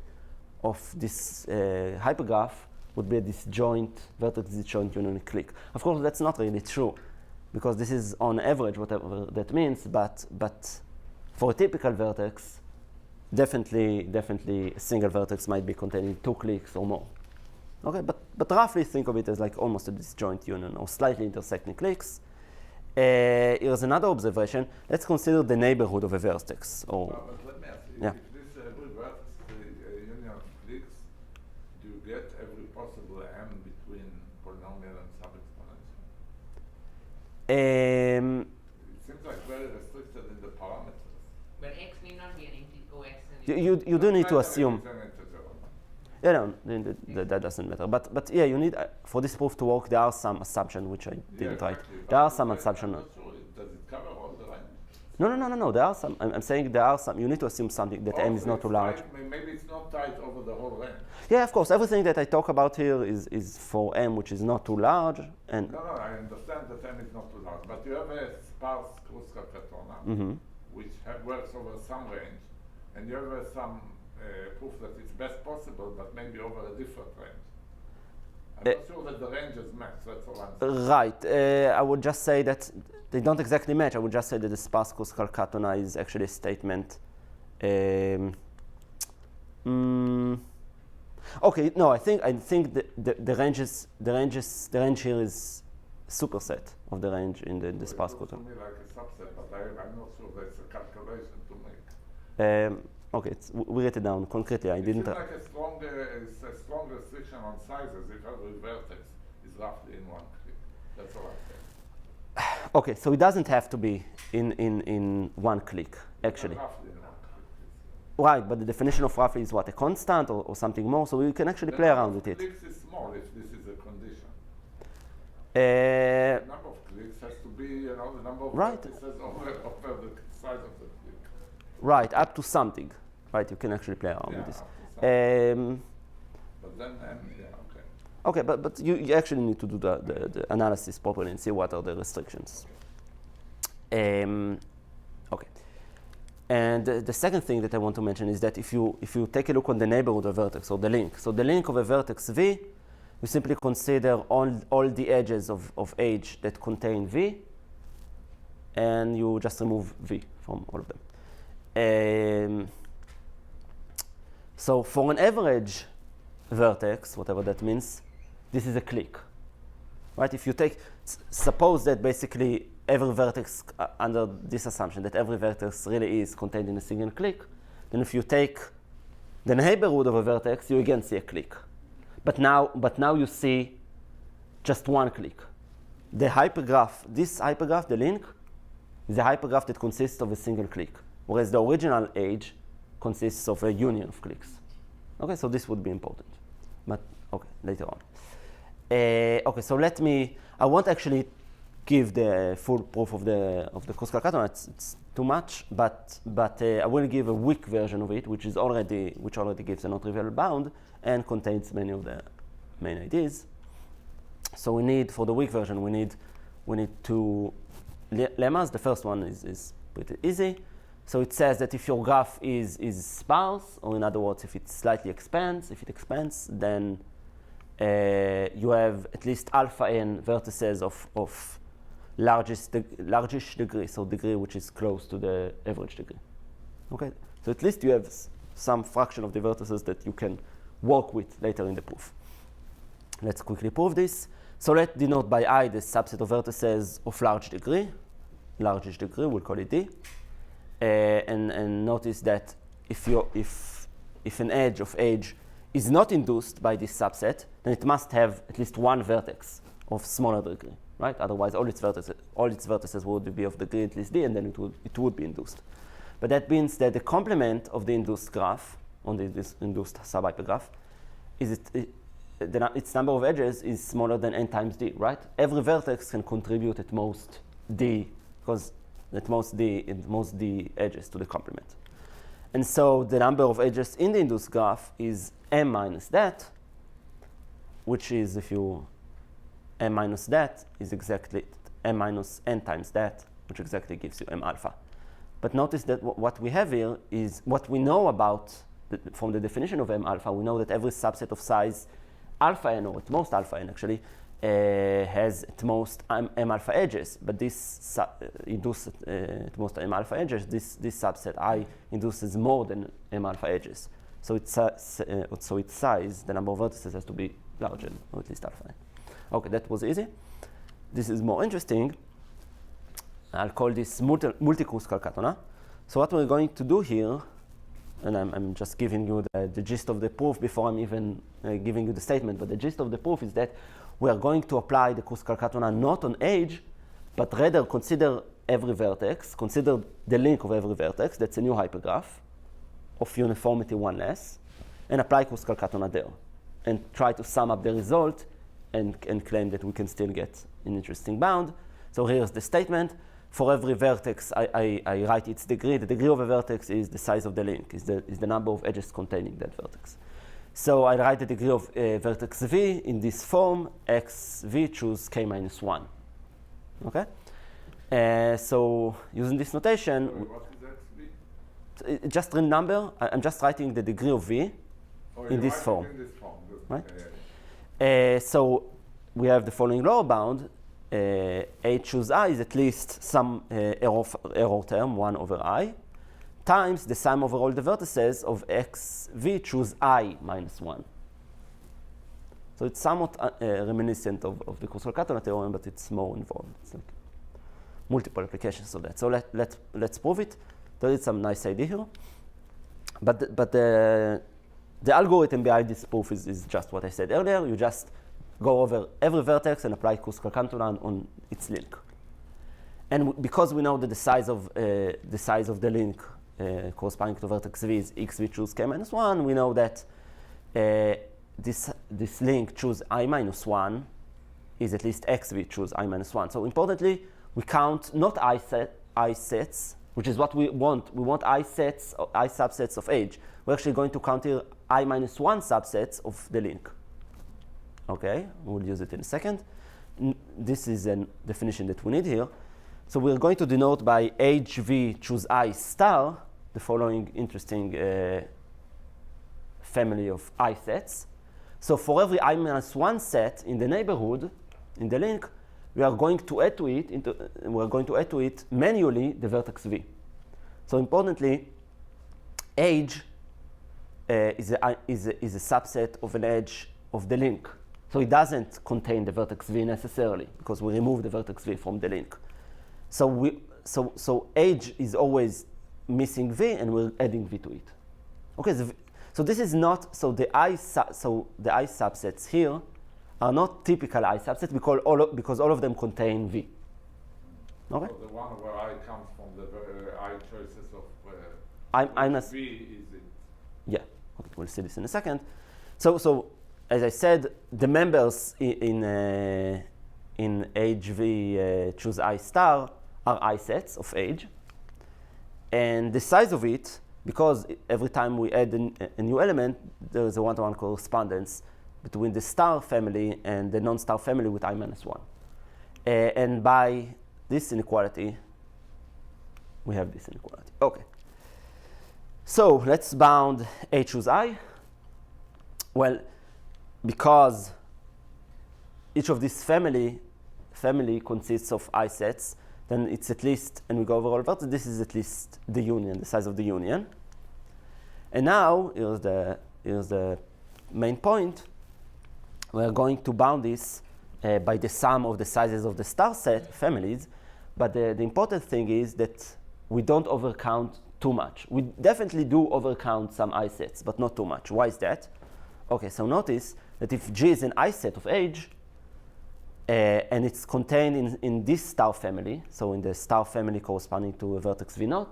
hypergraph would be a disjoint vertex disjoint union clique. Of course, that's not really true, because this is on average, whatever that means. But for a typical vertex, definitely a single vertex might be containing two cliques or more. Okay, but roughly think of it as like almost a disjoint union or slightly intersecting cliques. Here's another observation. Let's consider the neighborhood of a vertex. Or But let me ask you, yeah. if this every vertex is a union of cliques, do you get every possible m between polynomial and sub-exponential? It seems like very restricted in the parameters. But X need not be an integer. X and you do need to Matter assume. if it's an integer. Yeah, no, that doesn't matter. But yeah, you need for this proof to work. There are some assumptions which I didn't write. Exactly. There are But some I'm assumptions. not sure. Does it cover all the range? No. There are some. I'm saying there are some. You need to assume something that m is Also, not too it's large. tight, maybe it's not tight over the whole range. Yeah, of course. Everything that I talk about here is for m which is not too large. And No, I understand that m is not too large, but you have a sparse Kruskal-Katona, which works over some range, and you have some proof that it's best possible, but maybe over a different range. I'm not sure that the ranges match, that's all I'm saying. right. I would just say that they don't exactly match. I would just say that the sparse Kruskal-Katona is actually a statement. Okay, no, I think the range here is superset of the range in the sparse It looks to Kruskal. me like a subset, but I'm not sure that's a calculation to make. Okay, we write it down concretely. I It didn't. seems like a strong restriction on sizes if every vertex is roughly in one clique. That's all I'm saying. Okay, so it doesn't have to be in one click, actually. Roughly in one clique. Right, but the definition of roughly is what, a constant or something more, so we can actually play around with it. Cliques is small if this is a condition. Uh, The number of cliques has to be, the number of Right. vertices over the size of the clique. right, up to something. Right, you can actually play around with this. Up to something. But then, okay. Okay, but you actually need to do the analysis properly and see what are the restrictions. Okay. And the second thing that I want to mention is that if you take a look on the neighborhood of a vertex, or the link, so the link of a vertex V, you simply consider all the edges of H that contain V, and you just remove V from all of them. So for an average vertex, whatever that means, this is a clique, right? If you take, suppose that basically every vertex, under this assumption that every vertex really is contained in a single clique, then if you take the neighborhood of a vertex, you again see a clique. But now you see just one clique. The hypergraph, this hypergraph, the link, is a hypergraph that consists of a single clique, whereas the original H consists of a union of cliques. Okay, so this would be important, but okay, later on. Okay, so I won't actually give the full proof of the Kruskal-Katona. It's too much, but I will give a weak version of it, which already gives a non-trivial bound and contains many of the main ideas. So we need, for the weak version, we need two lemmas. The first one is pretty easy. So it says that if your graph is sparse, or in other words, if it slightly expands, then you have at least alpha n vertices of largish degree, so degree which is close to the average degree. Okay, so at least you have some fraction of the vertices that you can work with later in the proof. Let's quickly prove this. So let's denote by I the subset of vertices of large degree, largest degree, we'll call it D. And notice that if an edge of age is not induced by this subset, then it must have at least one vertex of smaller degree, right? Otherwise, all its vertices would be of degree at least D, and then it would be induced. But that means that the complement of the induced graph, on this induced sub-hypergraph, is its number of edges is smaller than n times D, right? Every vertex can contribute at most D, because at most D edges to the complement. And so the number of edges in the induced graph is m minus that, which is, m minus that is exactly m minus n times that, which exactly gives you m alpha. But notice that what we have here is what we know about, from the definition of m alpha, we know that every subset of size alpha n, or at most alpha n actually, has at most m alpha edges, but this induces at most m alpha edges. This subset I induces more than m alpha edges. So its size, the number of vertices, has to be larger, or at least alpha n. Okay, that was easy. This is more interesting. I'll call this multi-Kruskal Katona. So what we're going to do here, and I'm just giving you the gist of the proof before I'm even giving you the statement, but the gist of the proof is that we are going to apply the Kruskal Katona not on age, but rather consider every vertex, consider the link of every vertex, that's a new hypergraph of uniformity one less, and apply Kruskal Katona there, and try to sum up the result and claim that we can still get an interesting bound. So here's the statement. For every vertex, I write its degree. The degree of a vertex is the size of the link, is the number of edges containing that vertex. So I write the degree of vertex v in this form, xv choose k minus 1. Okay? So using this notation, What is xv? just real number. I'm just writing the degree of v in this form. In this form. Good. Right? Yeah. So we have the following lower bound. A choose I is at least some error term, 1 over I, times the sum over all the vertices of xv choose I minus 1. So it's somewhat reminiscent of the Kruskal Katona theorem, but it's more involved. It's like multiple applications of that. So let's prove it. There is some nice idea here. But the algorithm behind this proof is just what I said earlier. You just go over every vertex and apply Kruskal Katona on its link. And because we know that the size of the link corresponding to vertex v is xv choose k minus 1, we know that this link choose I minus 1 is at least xv choose I minus 1. So importantly, we count not I sets, which is what we want. We want I subsets of age. We're actually going to count here I minus 1 subsets of the link. Okay, we'll use it in a second. This is a definition that we need here. So we're going to denote by hv choose I star the following interesting family of I sets. So for every I minus 1 set in the neighborhood, in the link, we are going to add to it manually the vertex v. So importantly, age is a subset of an edge of the link. So it doesn't contain the vertex v necessarily, because we remove the vertex v from the link. So age is always missing v, and we're adding v to it. Okay, so this is not, so the I subsets here are not typical I subsets because all of them contain v. Okay. So the one where I comes from the I choices of v is it? Yeah. Okay, we'll see this in a second. So as I said, the members in hv choose I star are I sets of age, and the size of it, because every time we add a new element, there is a one-to-one correspondence between the star family and the non-star family with I minus 1. And by this inequality, we have this inequality. Okay. So let's bound A choose I. Well, because each of this family consists of I sets, then it's at least, and we go over all vertices, this is at least the union, the size of the union. And now, here's the main point. we're going to bound this by the sum of the sizes of the star set families. But the important thing is that we don't overcount too much. We definitely do overcount some I sets, but not too much. Why is that? Okay, so notice that if G is an I set of age, and it's contained in this star family, so in the star family corresponding to a vertex V0,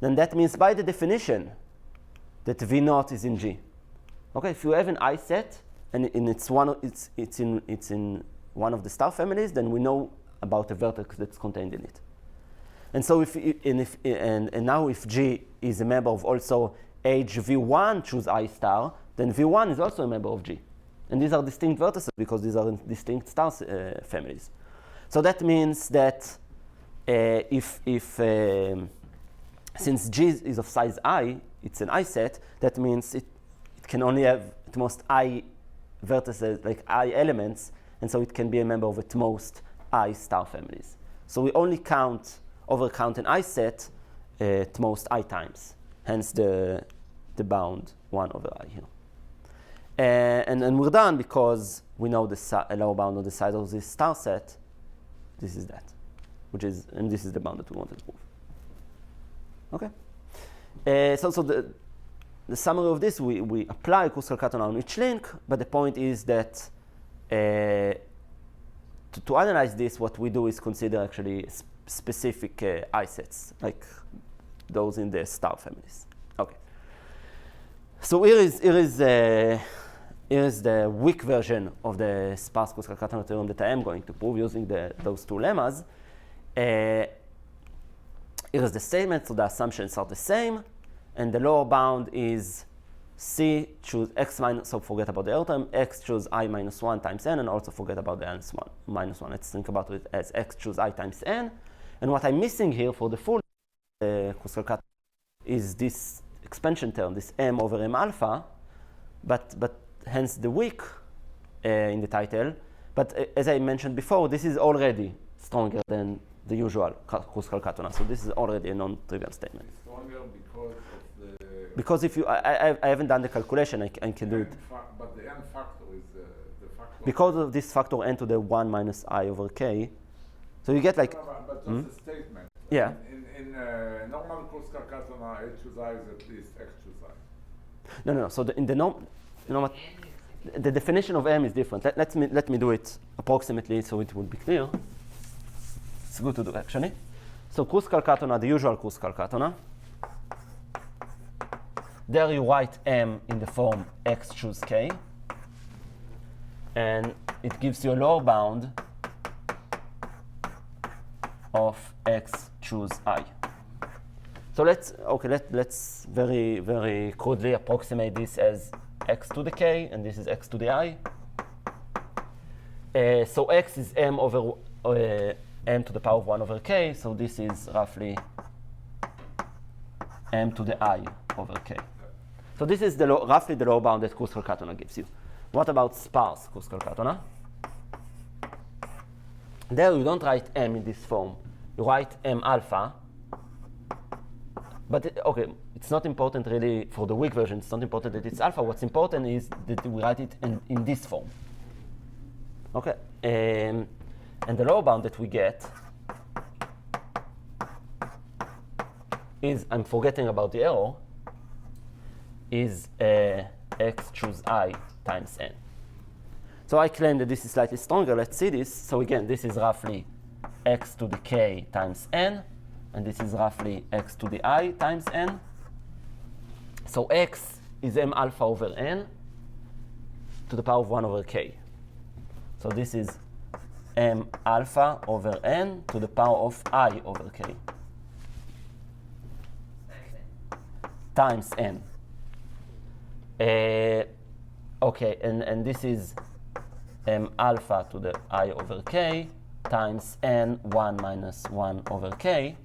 then that means by the definition that V0 is in G. Okay, if you have an I set and it's in one of the star families, then we know about a vertex that's contained in it. And so now if G is a member of also age V1 choose I star, then V1 is also a member of G. And these are distinct vertices because these are distinct star families. So that means that since G is of size I, it's an I set, that means it can only have at most I vertices, like I elements, and so it can be a member of at most I star families. So we only overcount an I set at most I times, hence the bound 1 over I here. And we're done because we know the lower bound on the side of this star set. This is that, and this is the bound that we wanted to prove. Okay. So the summary of this, we apply Kruskal-Katon on each link, but the point is that to analyze this, what we do is consider actually specific I sets, like those in the star families. Okay. So here is the weak version of the sparse Kruskal-Katon theorem that I am going to prove using those two lemmas. Here is the statement, so the assumptions are the same, and the lower bound is C choose x minus, so forget about the error term, x choose I minus 1 times n, and also forget about the n minus 1. Let's think about it as x choose I times n. And what I'm missing here for the full Kruskal-Katon is this expansion term, this m over m alpha, but hence the weak in the title. But as I mentioned before, this is already stronger than the usual Kruskal-Katon. So this is already a non-trivial statement. It's stronger because of the... Because if you, I haven't done the calculation, I can do it. But the n factor is the factor... Because of this factor n to the 1 minus I over k. So you get like... But just a statement. Yeah. In normal Kruskal-Katon, I choose I is at least x choose I. No. So the definition of m is different. Let me do it approximately so it will be clear. It's good to do actually. So Kruskal-Katon, the usual Kruskal-Katon. There you write m in the form x choose k, and it gives you a lower bound of x choose I. So let's very, very crudely approximate this as x to the k, and this is x to the I. So x is m over m to the power of 1 over k, so this is roughly m to the I over k. So this is roughly the lower bound that Kruskal-Katon gives you. What about sparse Kruskal-Katon? There you don't write m in this form. You write m alpha. But it's not important really for the weak version. It's not important that it's alpha. What's important is that we write it in this form. Okay. And the lower bound that we get is, I'm forgetting about the error, is x choose I times n. So I claim that this is slightly stronger. Let's see this. So again, this is roughly x to the k times n, and this is roughly x to the I times n. So x is m alpha over n to the power of 1 over k. So this is m alpha over n to the power of I over k times n. Okay, and this is m alpha to the I over k times n 1 minus 1 over k.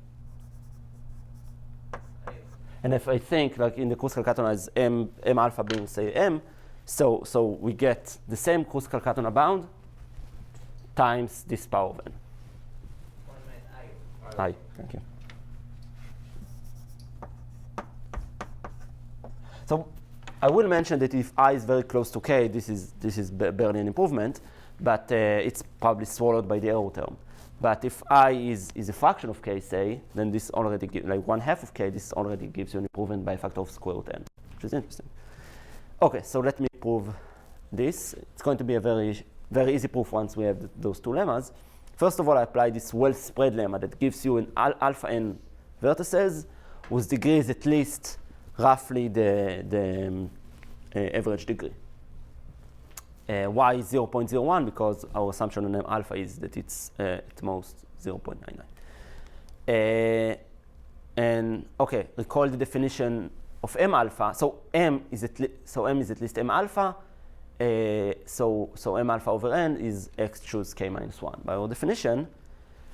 And if I think, like in the Kruskal-Katon as m alpha being, say, m, so we get the same Kruskal-Katon bound times this power of n. 1 minus I. I, thank you. So I will mention that if I is very close to k, this is barely an improvement, but it's probably swallowed by the error term. But if I is a fraction of k, say, then this already like 1/2 of k, this already gives you an improvement by a factor of square root n, which is interesting. Okay, so let me prove this. It's going to be a very easy proof once we have those two lemmas. First of all, I apply this well-spread lemma that gives you an alpha n vertices whose degree is at least roughly the average degree. Why 0.01? Because our assumption on m alpha is that it's at most 0.99. And okay, recall the definition of m alpha. So m is at least m alpha. So m alpha over n is x choose k minus 1 by our definition.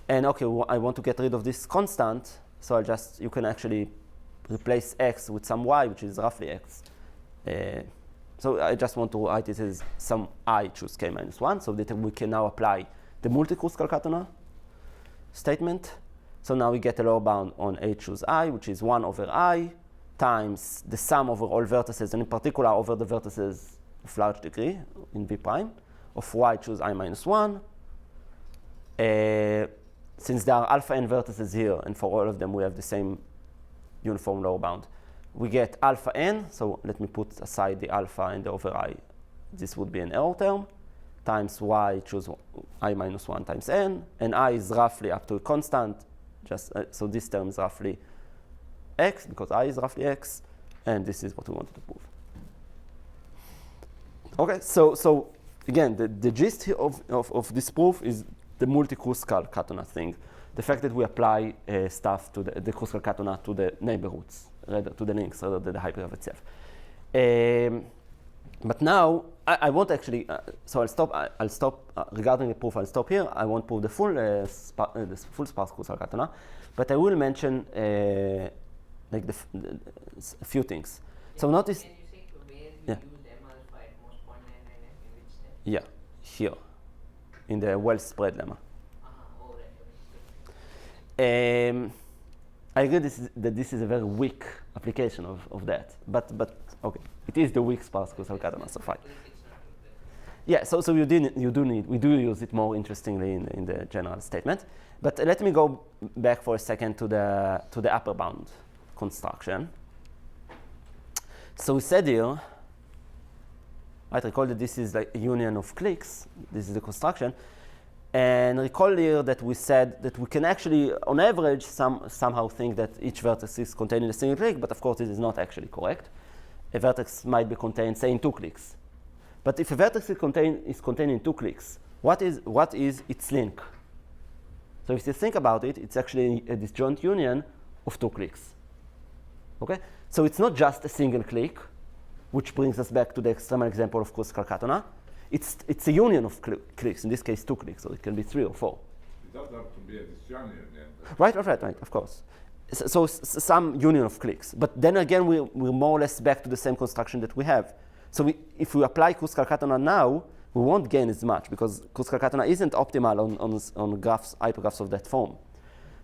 And okay, I want to get rid of this constant, so you can actually replace x with some y, which is roughly x. So I just want to write it as some I choose k minus 1, so that we can now apply the multi-Kruskal-Katonah statement. So now we get a lower bound on a choose I, which is 1 over I times the sum over all vertices, and in particular over the vertices of large degree in V prime, of y choose I minus 1. Since there are alpha n vertices here, and for all of them we have the same uniform lower bound, we get alpha n, so let me put aside the alpha and the over I. This would be an error term, times y choose I minus 1 times n, and I is roughly up to a constant, so this term is roughly x, because I is roughly x, and this is what we wanted to prove. Okay, so again, the gist here of this proof is the multi-Kruskal-Katonah thing. The fact that we apply stuff to the Kruskal-Katonah to the neighborhoods, rather to the links, rather than the hypergraph itself. But now I won't actually. So I'll stop regarding the proof. I'll stop here. I won't prove the full sparse Kruskal-Katonah, but I will mention like a few things. So notice. Can you say where you Yeah. use m alpha at most 0.99 in which step? Yeah, here, in the well-spread lemma. Oh, right. I agree that this is a very weak application of that, but okay, it is the weak sparse Kruskal-Katonah, so fine. Yeah, so we do use it more interestingly in the general statement, but let me go back for a second to the upper bound construction. So we said here, I recall that this is like a union of cliques. This is the construction. And recall here that we said that we can actually, on average, somehow think that each vertex is contained in a single clique, but of course this is not actually correct. A vertex might be contained, say, in 2 cliques. But if a vertex is contained in 2 cliques, what is its link? So if you think about it, it's actually a disjoint union of 2 cliques. Okay? So it's not just a single clique, which brings us back to the extremal example of Kruskal-Katonah. It's a union of cliques, in this case 2 cliques, so it can be 3 or 4. It doesn't have to be a disjoint union. Right, of course. So some union of cliques. But then again, we're more or less back to the same construction that we have. So if we apply Kruskal-Katonah now, we won't gain as much, because Kruskal-Katonah isn't optimal on hypergraphs of that form.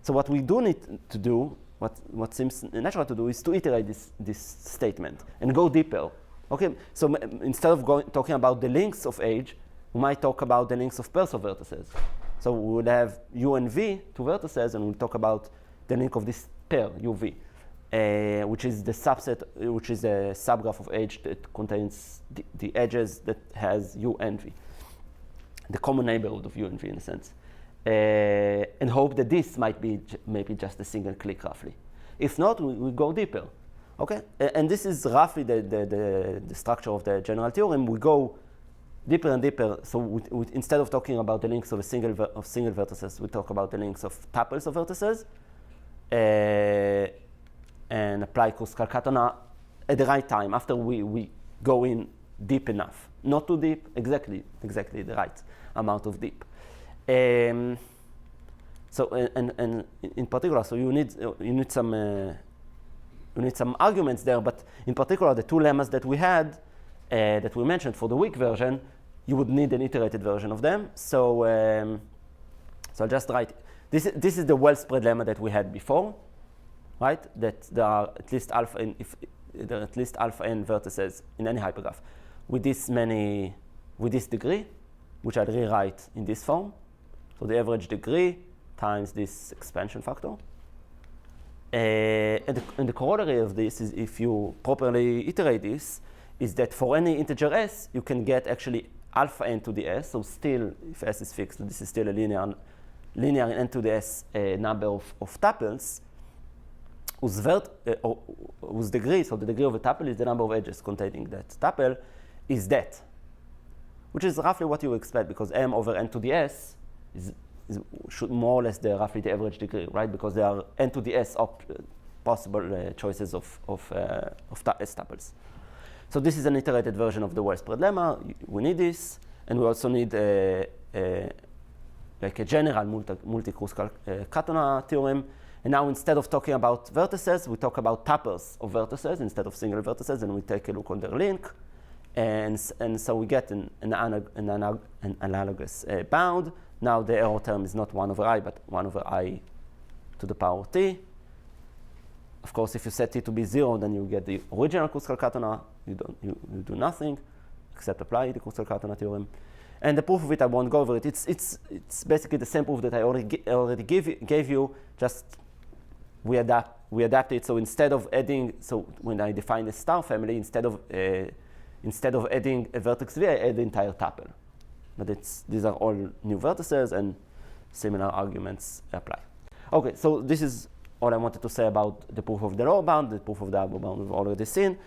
So what we do need to do, what seems natural to do, is to iterate this statement and go deeper. Okay, so instead of talking about the links of H, we might talk about the links of pairs of vertices. So we would have U and V, 2 vertices, and we'll talk about the link of this pair, UV, which is the subset, which is a subgraph of H that contains the edges that has U and V, the common neighborhood of U and V in a sense, and hope that this might be maybe just a single clique roughly. If not, we go deeper. Okay, and this is roughly the structure of the general theorem. We go deeper and deeper. So instead of talking about the links of single vertices, we talk about the links of tuples of vertices, and apply Kruskal-Katonah at the right time after we go in deep enough. Not too deep, exactly the right amount of deep. So and in particular, so you need some arguments there, but in particular, the 2 lemmas that we had, that we mentioned for the weak version, you would need an iterated version of them. So I'll just write, this is the well-spread lemma that we had before, right? That there are at least alpha, and if there are at least alpha n vertices in any hypergraph with this degree, which I'll rewrite in this form. So the average degree times this expansion factor. And the corollary of this is, if you properly iterate this, is that for any integer s, you can get actually alpha n to the s. So still, if s is fixed, this is still a linear in n to the s number of tuples whose degree, so the degree of a tuple is the number of edges containing that tuple, is that, which is roughly what you expect, because m over n to the s should more or less roughly the average degree, right? Because there are n to the s possible choices of s tuples. So this is an iterated version of the well-spread lemma. We need this, and we also need like a general multi-Kruskal-Katona theorem. And now, instead of talking about vertices, we talk about tuples of vertices instead of single vertices, and we take a look on their link. And so we get an analogous bound. Now the error term is not 1 over I, but 1 over I to the power t. Of course, if you set t to be 0, then you get the original Kruskal-Katona. You do nothing except apply the Kruskal-Katona theorem. And the proof of it, I won't go over it. It's basically the same proof that I already gave you. Just we adapt it. So instead of adding, so when I define the star family, instead of adding a vertex v, I add the entire tuple. But these are all new vertices, and similar arguments apply. Okay, so this is all I wanted to say about the proof of the lower bound. The proof of the upper bound we've already seen.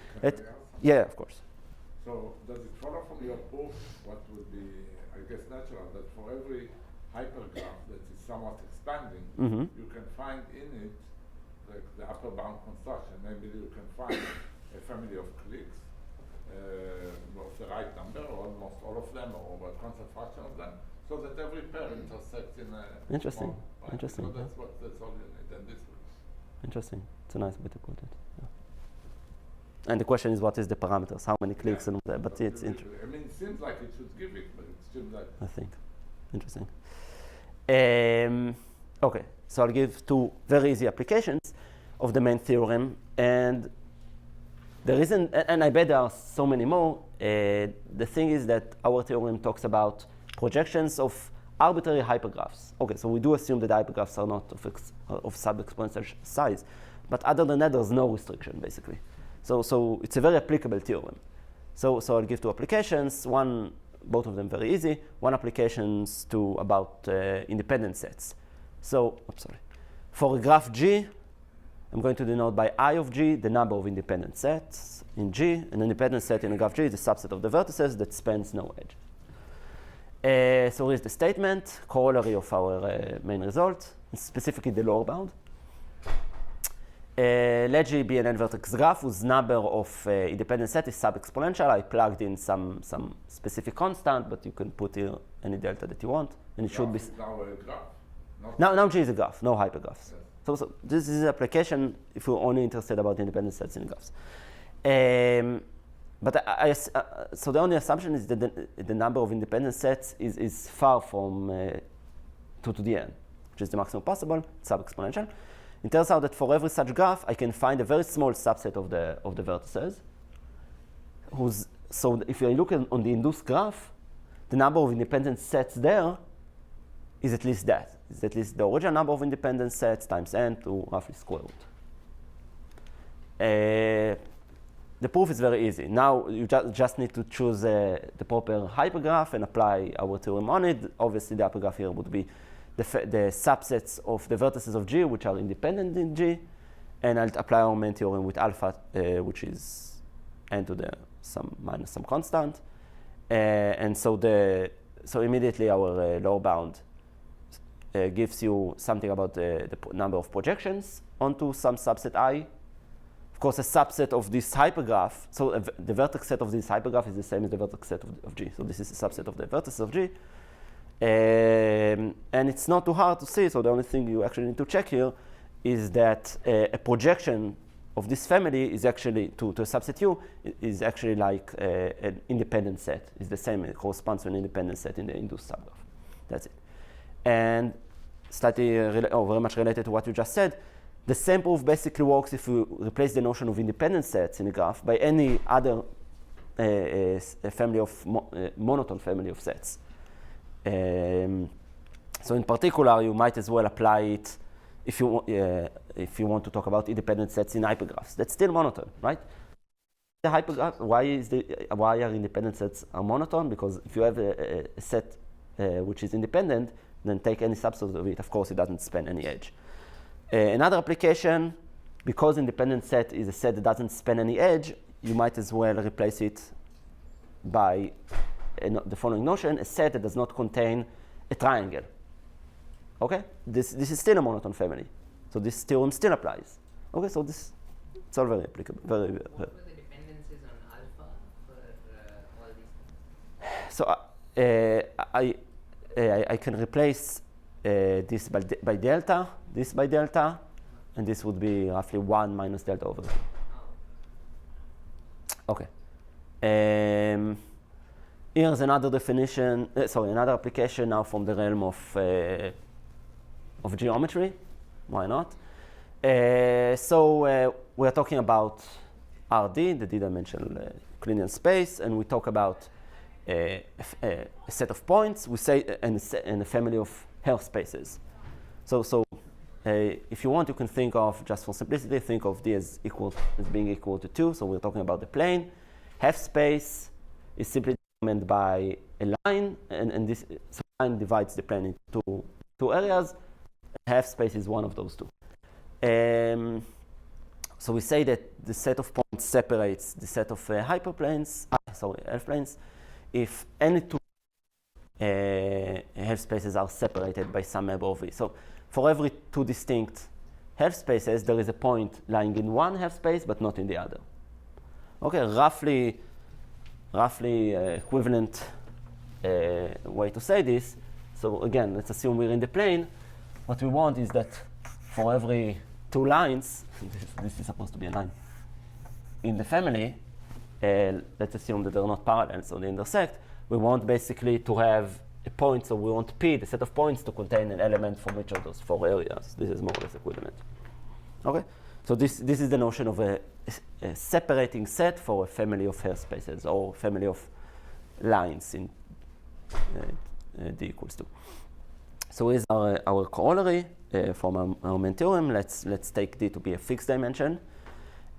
Yeah, of course. So does it follow from your proof what would be, I guess, natural, that for every hypergraph that is somewhat expanding, you can find in it, like the upper bound construction, maybe you can find a family of cliques of the right number, or almost all of them, or a constant fraction of them, so that every pair intersects in a Interesting. small, right? Interesting. So that's all you need, and this will. Interesting. It's a nice way to put it. Yeah. And the question is, what is the parameters? How many cliques? And but it's interesting. I mean, it seems like it should give it, but it seems like. I think. Interesting. Okay, so I'll give two very easy applications of the main theorem, and the reason, and I bet there are so many more. The thing is that our theorem talks about projections of arbitrary hypergraphs. Okay, so we do assume that hypergraphs are not of sub-exponential size, but other than that, there's no restriction basically. So it's a very applicable theorem. So I'll give two applications. One, both of them very easy. One applications to about independent sets. So, for a graph G, I'm going to denote by I of G the number of independent sets in G. An independent set in a graph G is a subset of the vertices that spans no edge. So here's the statement, corollary of our main result, specifically the lower bound. Let G be an n-vertex graph whose number of independent set is sub-exponential. I plugged in some specific constant, but you can put here any delta that you want, and it should be. Now a graph. Now G is a graph, no hypergraphs. Yes. So this is an application if you're only interested about independent sets in graphs. But so the only assumption is that the number of independent sets is far from 2 to the n, which is the maximum possible, sub-exponential. It turns out that for every such graph, I can find a very small subset of the vertices. So if you look on the induced graph, the number of independent sets there is at least that. It's at least the original number of independent sets times n to roughly square root. The proof is very easy. Now you just need to choose the proper hypergraph and apply our theorem on it. Obviously, the hypergraph here would be the subsets of the vertices of G, which are independent in G, and I'll apply our main theorem with alpha, which is n to the minus some constant, and so immediately our lower bound gives you something about the number of projections onto some subset I. Of course, a subset of this hypergraph, so the vertex set of this hypergraph is the same as the vertex set of G. So this is a subset of the vertices of G. And it's not too hard to see, so the only thing you actually need to check here is that a projection of this family is actually, to a subset U, is actually like an independent set. It's the same, it corresponds to an independent set in the induced subgraph. That's it. And slightly, very much related to what you just said, The same proof basically works if you replace the notion of independent sets in a graph by any other family of monotone family of sets. So in particular, you might as well apply it if you want to talk about independent sets in hypergraphs. That's still monotone, right? The hypergraph. Why are independent sets are monotone? Because if you have a set which is independent, then take any subset of it. Of course, it doesn't span any edge. Another application, because independent set is a set that doesn't span any edge, you might as well replace it by the following notion: a set that does not contain a triangle. Okay, this is still a monotone family, so this theorem still applies. Okay, so it's all very applicable. What were the dependencies on alpha for all these things? So I can replace this by delta, this by delta, and this would be roughly 1 minus delta over 2. Okay. Here's another definition. Another application now from the realm of geometry. Why not? We're talking about RD, the d-dimensional Euclidean space, and we talk about a set of points. We say and a family of Hare spaces. If you want, you can think of, just for simplicity, think of D as being equal to 2. So we're talking about the plane. Half space is simply determined by a line, and this line divides the plane into two areas. Half space is one of those two. So we say that the set of points separates the set of hyperplanes, F-planes, if any two half spaces are separated by some member of V. So for every two distinct half spaces, there is a point lying in one half space, but not in the other. Okay, roughly equivalent way to say this. So again, let's assume we're in the plane. What we want is that for every two lines, this is supposed to be a line, in the family, let's assume that they're not parallel, so they intersect. We want basically to have a point, so we want P, the set of points, to contain an element from each of those four areas. This is more or less equivalent. Okay, so this is the notion of a separating set for a family of Hare spaces or family of lines in D equals 2. So here's our corollary from our main theorem. Let's take D to be a fixed dimension.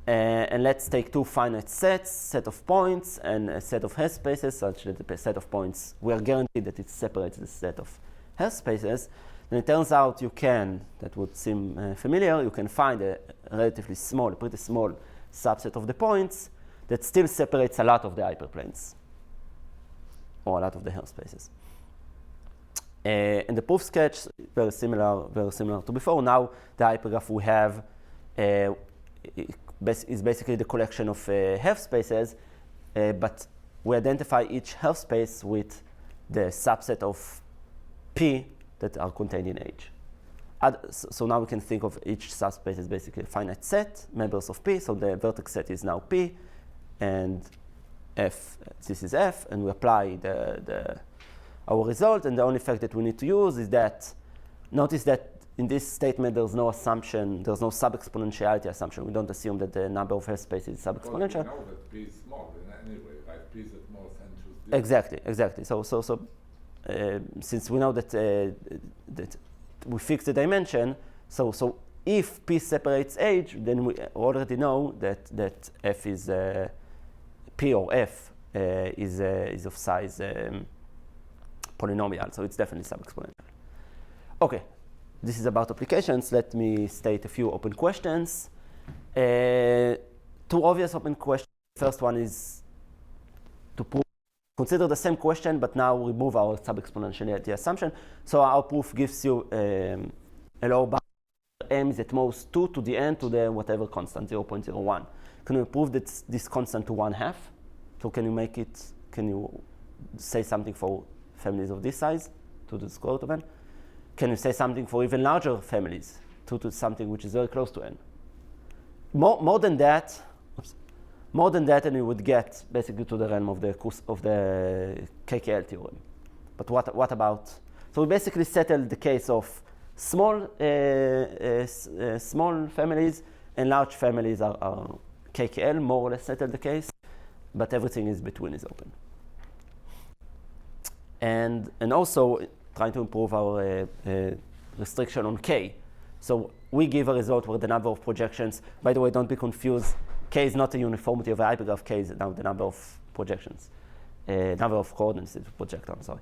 And let's take two finite sets, set of points, and a set of Hare spaces, such that the set of points, we are guaranteed that it separates the set of Hare spaces. And it turns out that would seem familiar, you can find a relatively small, pretty small subset of the points that still separates a lot of the hyperplanes, or a lot of the Hare spaces. And the proof sketch, very similar to before. Now the hypergraph we have is basically the collection of half spaces, but we identify each half space with the subset of P that are contained in H. So now we can think of each subspace as basically a finite set, members of P. So the vertex set is now P, and F, this is F, and we apply our result, and the only fact that we need to use is that, notice that in this statement there's no assumption, there's no sub-exponentiality assumption. We don't assume that the number of Hare spaces is sub-exponential. Because we know that P is small in any way, right? P is at most n choose D. Exactly. So since we know that we fix the dimension, so if P separates H, then we already know that F is P or F is of size polynomial, so it's definitely sub-exponential. Okay, this is about applications. Let me state a few open questions. Two obvious open questions. First one is to consider the same question, but now remove our sub-exponentiality assumption. So our proof gives you a lower bound. M is at most 2 to the n to the whatever constant, 0.01. Can you prove that this constant to 1/2? So can you say something for families of this size, 2 to the square root of n? Can you say something for even larger families, 2 to something which is very close to n? More than that, and you would get basically to the realm of the KKL theorem. But what about? So we basically settled the case of Small small families and large families are KKL, more or less settled the case, but everything is between is open. And also trying to improve our restriction on K. So we give a result where the number of projections, by the way, don't be confused, K is not a uniformity of a hypergraph, K is now the number of projections, number of coordinates to project on, sorry.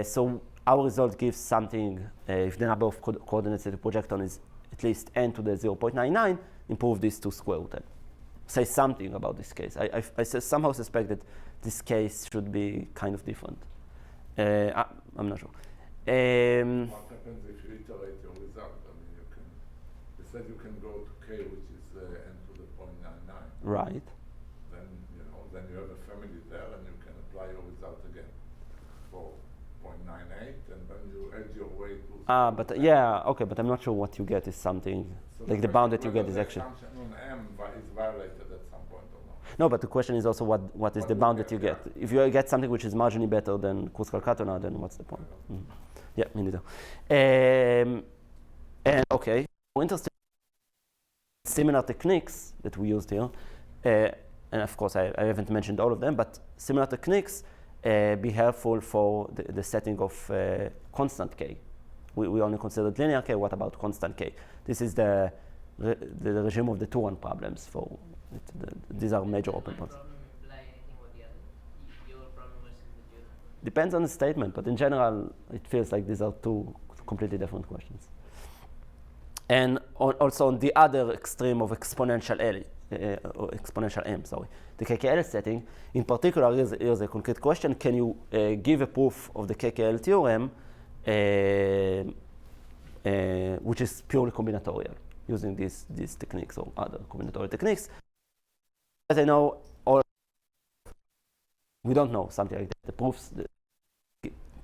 So our result gives something, if the number of coordinates that you project on is at least n to the 0.99, improve this to square root n. Say something about this case. I somehow suspect that this case should be kind of different. I'm not sure. What happens if you iterate your result? I mean, you said you can go to k, which is n to the 0.99. Right. Then then you have a family there, and you can apply your result again for 0.98, and then you add your way to. But yeah, okay, but I'm not sure what you get is something So like the bound that you get is actually. The assumption on m is violated at some point or not. No, but the question is also what is the bound that you get. If you get something which is marginally better than Kruskal-Katona, then what's the point? Yeah, me neither. And okay, interesting. Similar techniques that we used here, and of course I haven't mentioned all of them, but similar techniques be helpful for the setting of constant k. We only considered linear k. What about constant k? This is the regime of the Turan problems. These are major open points. Problem imply anything or the other? Your problem versus the Turan? Depends on the statement, but in general, it feels like these are two completely different questions. And also on the other extreme of exponential m, the KKL setting, in particular, here's a concrete question. Can you give a proof of the KKL theorem which is purely combinatorial using these techniques or other combinatorial techniques? As I know, we don't know something like that. The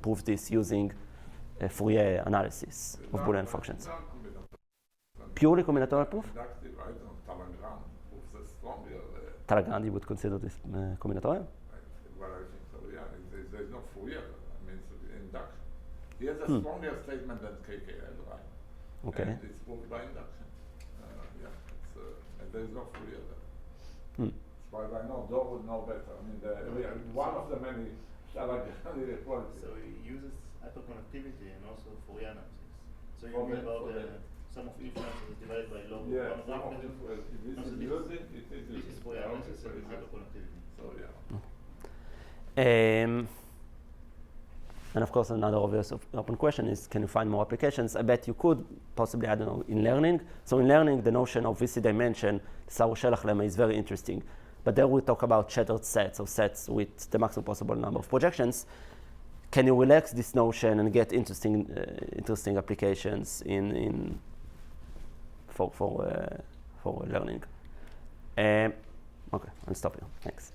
proof this using Fourier analysis of Boolean functions. Purely combinatorial proof? Inductive, I don't know, Talleyrand proves a stronger. Talleyrand, you would consider this combinatorial? Well, I think so, yeah. There's no Fourier. I mean, it's induction. He has a stronger statement than KKL, right? Okay. And it's proved by induction. And there's no Fourier there. As far as I know, Dor would know better. I mean, one of the many Talleyrand inequalities. So he uses hyperconnectivity and also Fourier analysis. So you For mean the- about for the the- sum of differences divided by log Yeah, of some one of of them? this is No, so using, it is This is Fourier analysis and hyperconnectivity. So, yeah. And of course, another obvious open question is, can you find more applications? I bet you could, possibly, I don't know, in learning. So in learning, the notion of VC dimension, the Sauer-Shelach lemma, is very interesting. But there we talk about shattered sets, or sets with the maximum possible number of projections. Can you relax this notion and get interesting applications for learning? Okay, I'll stop here. Thanks.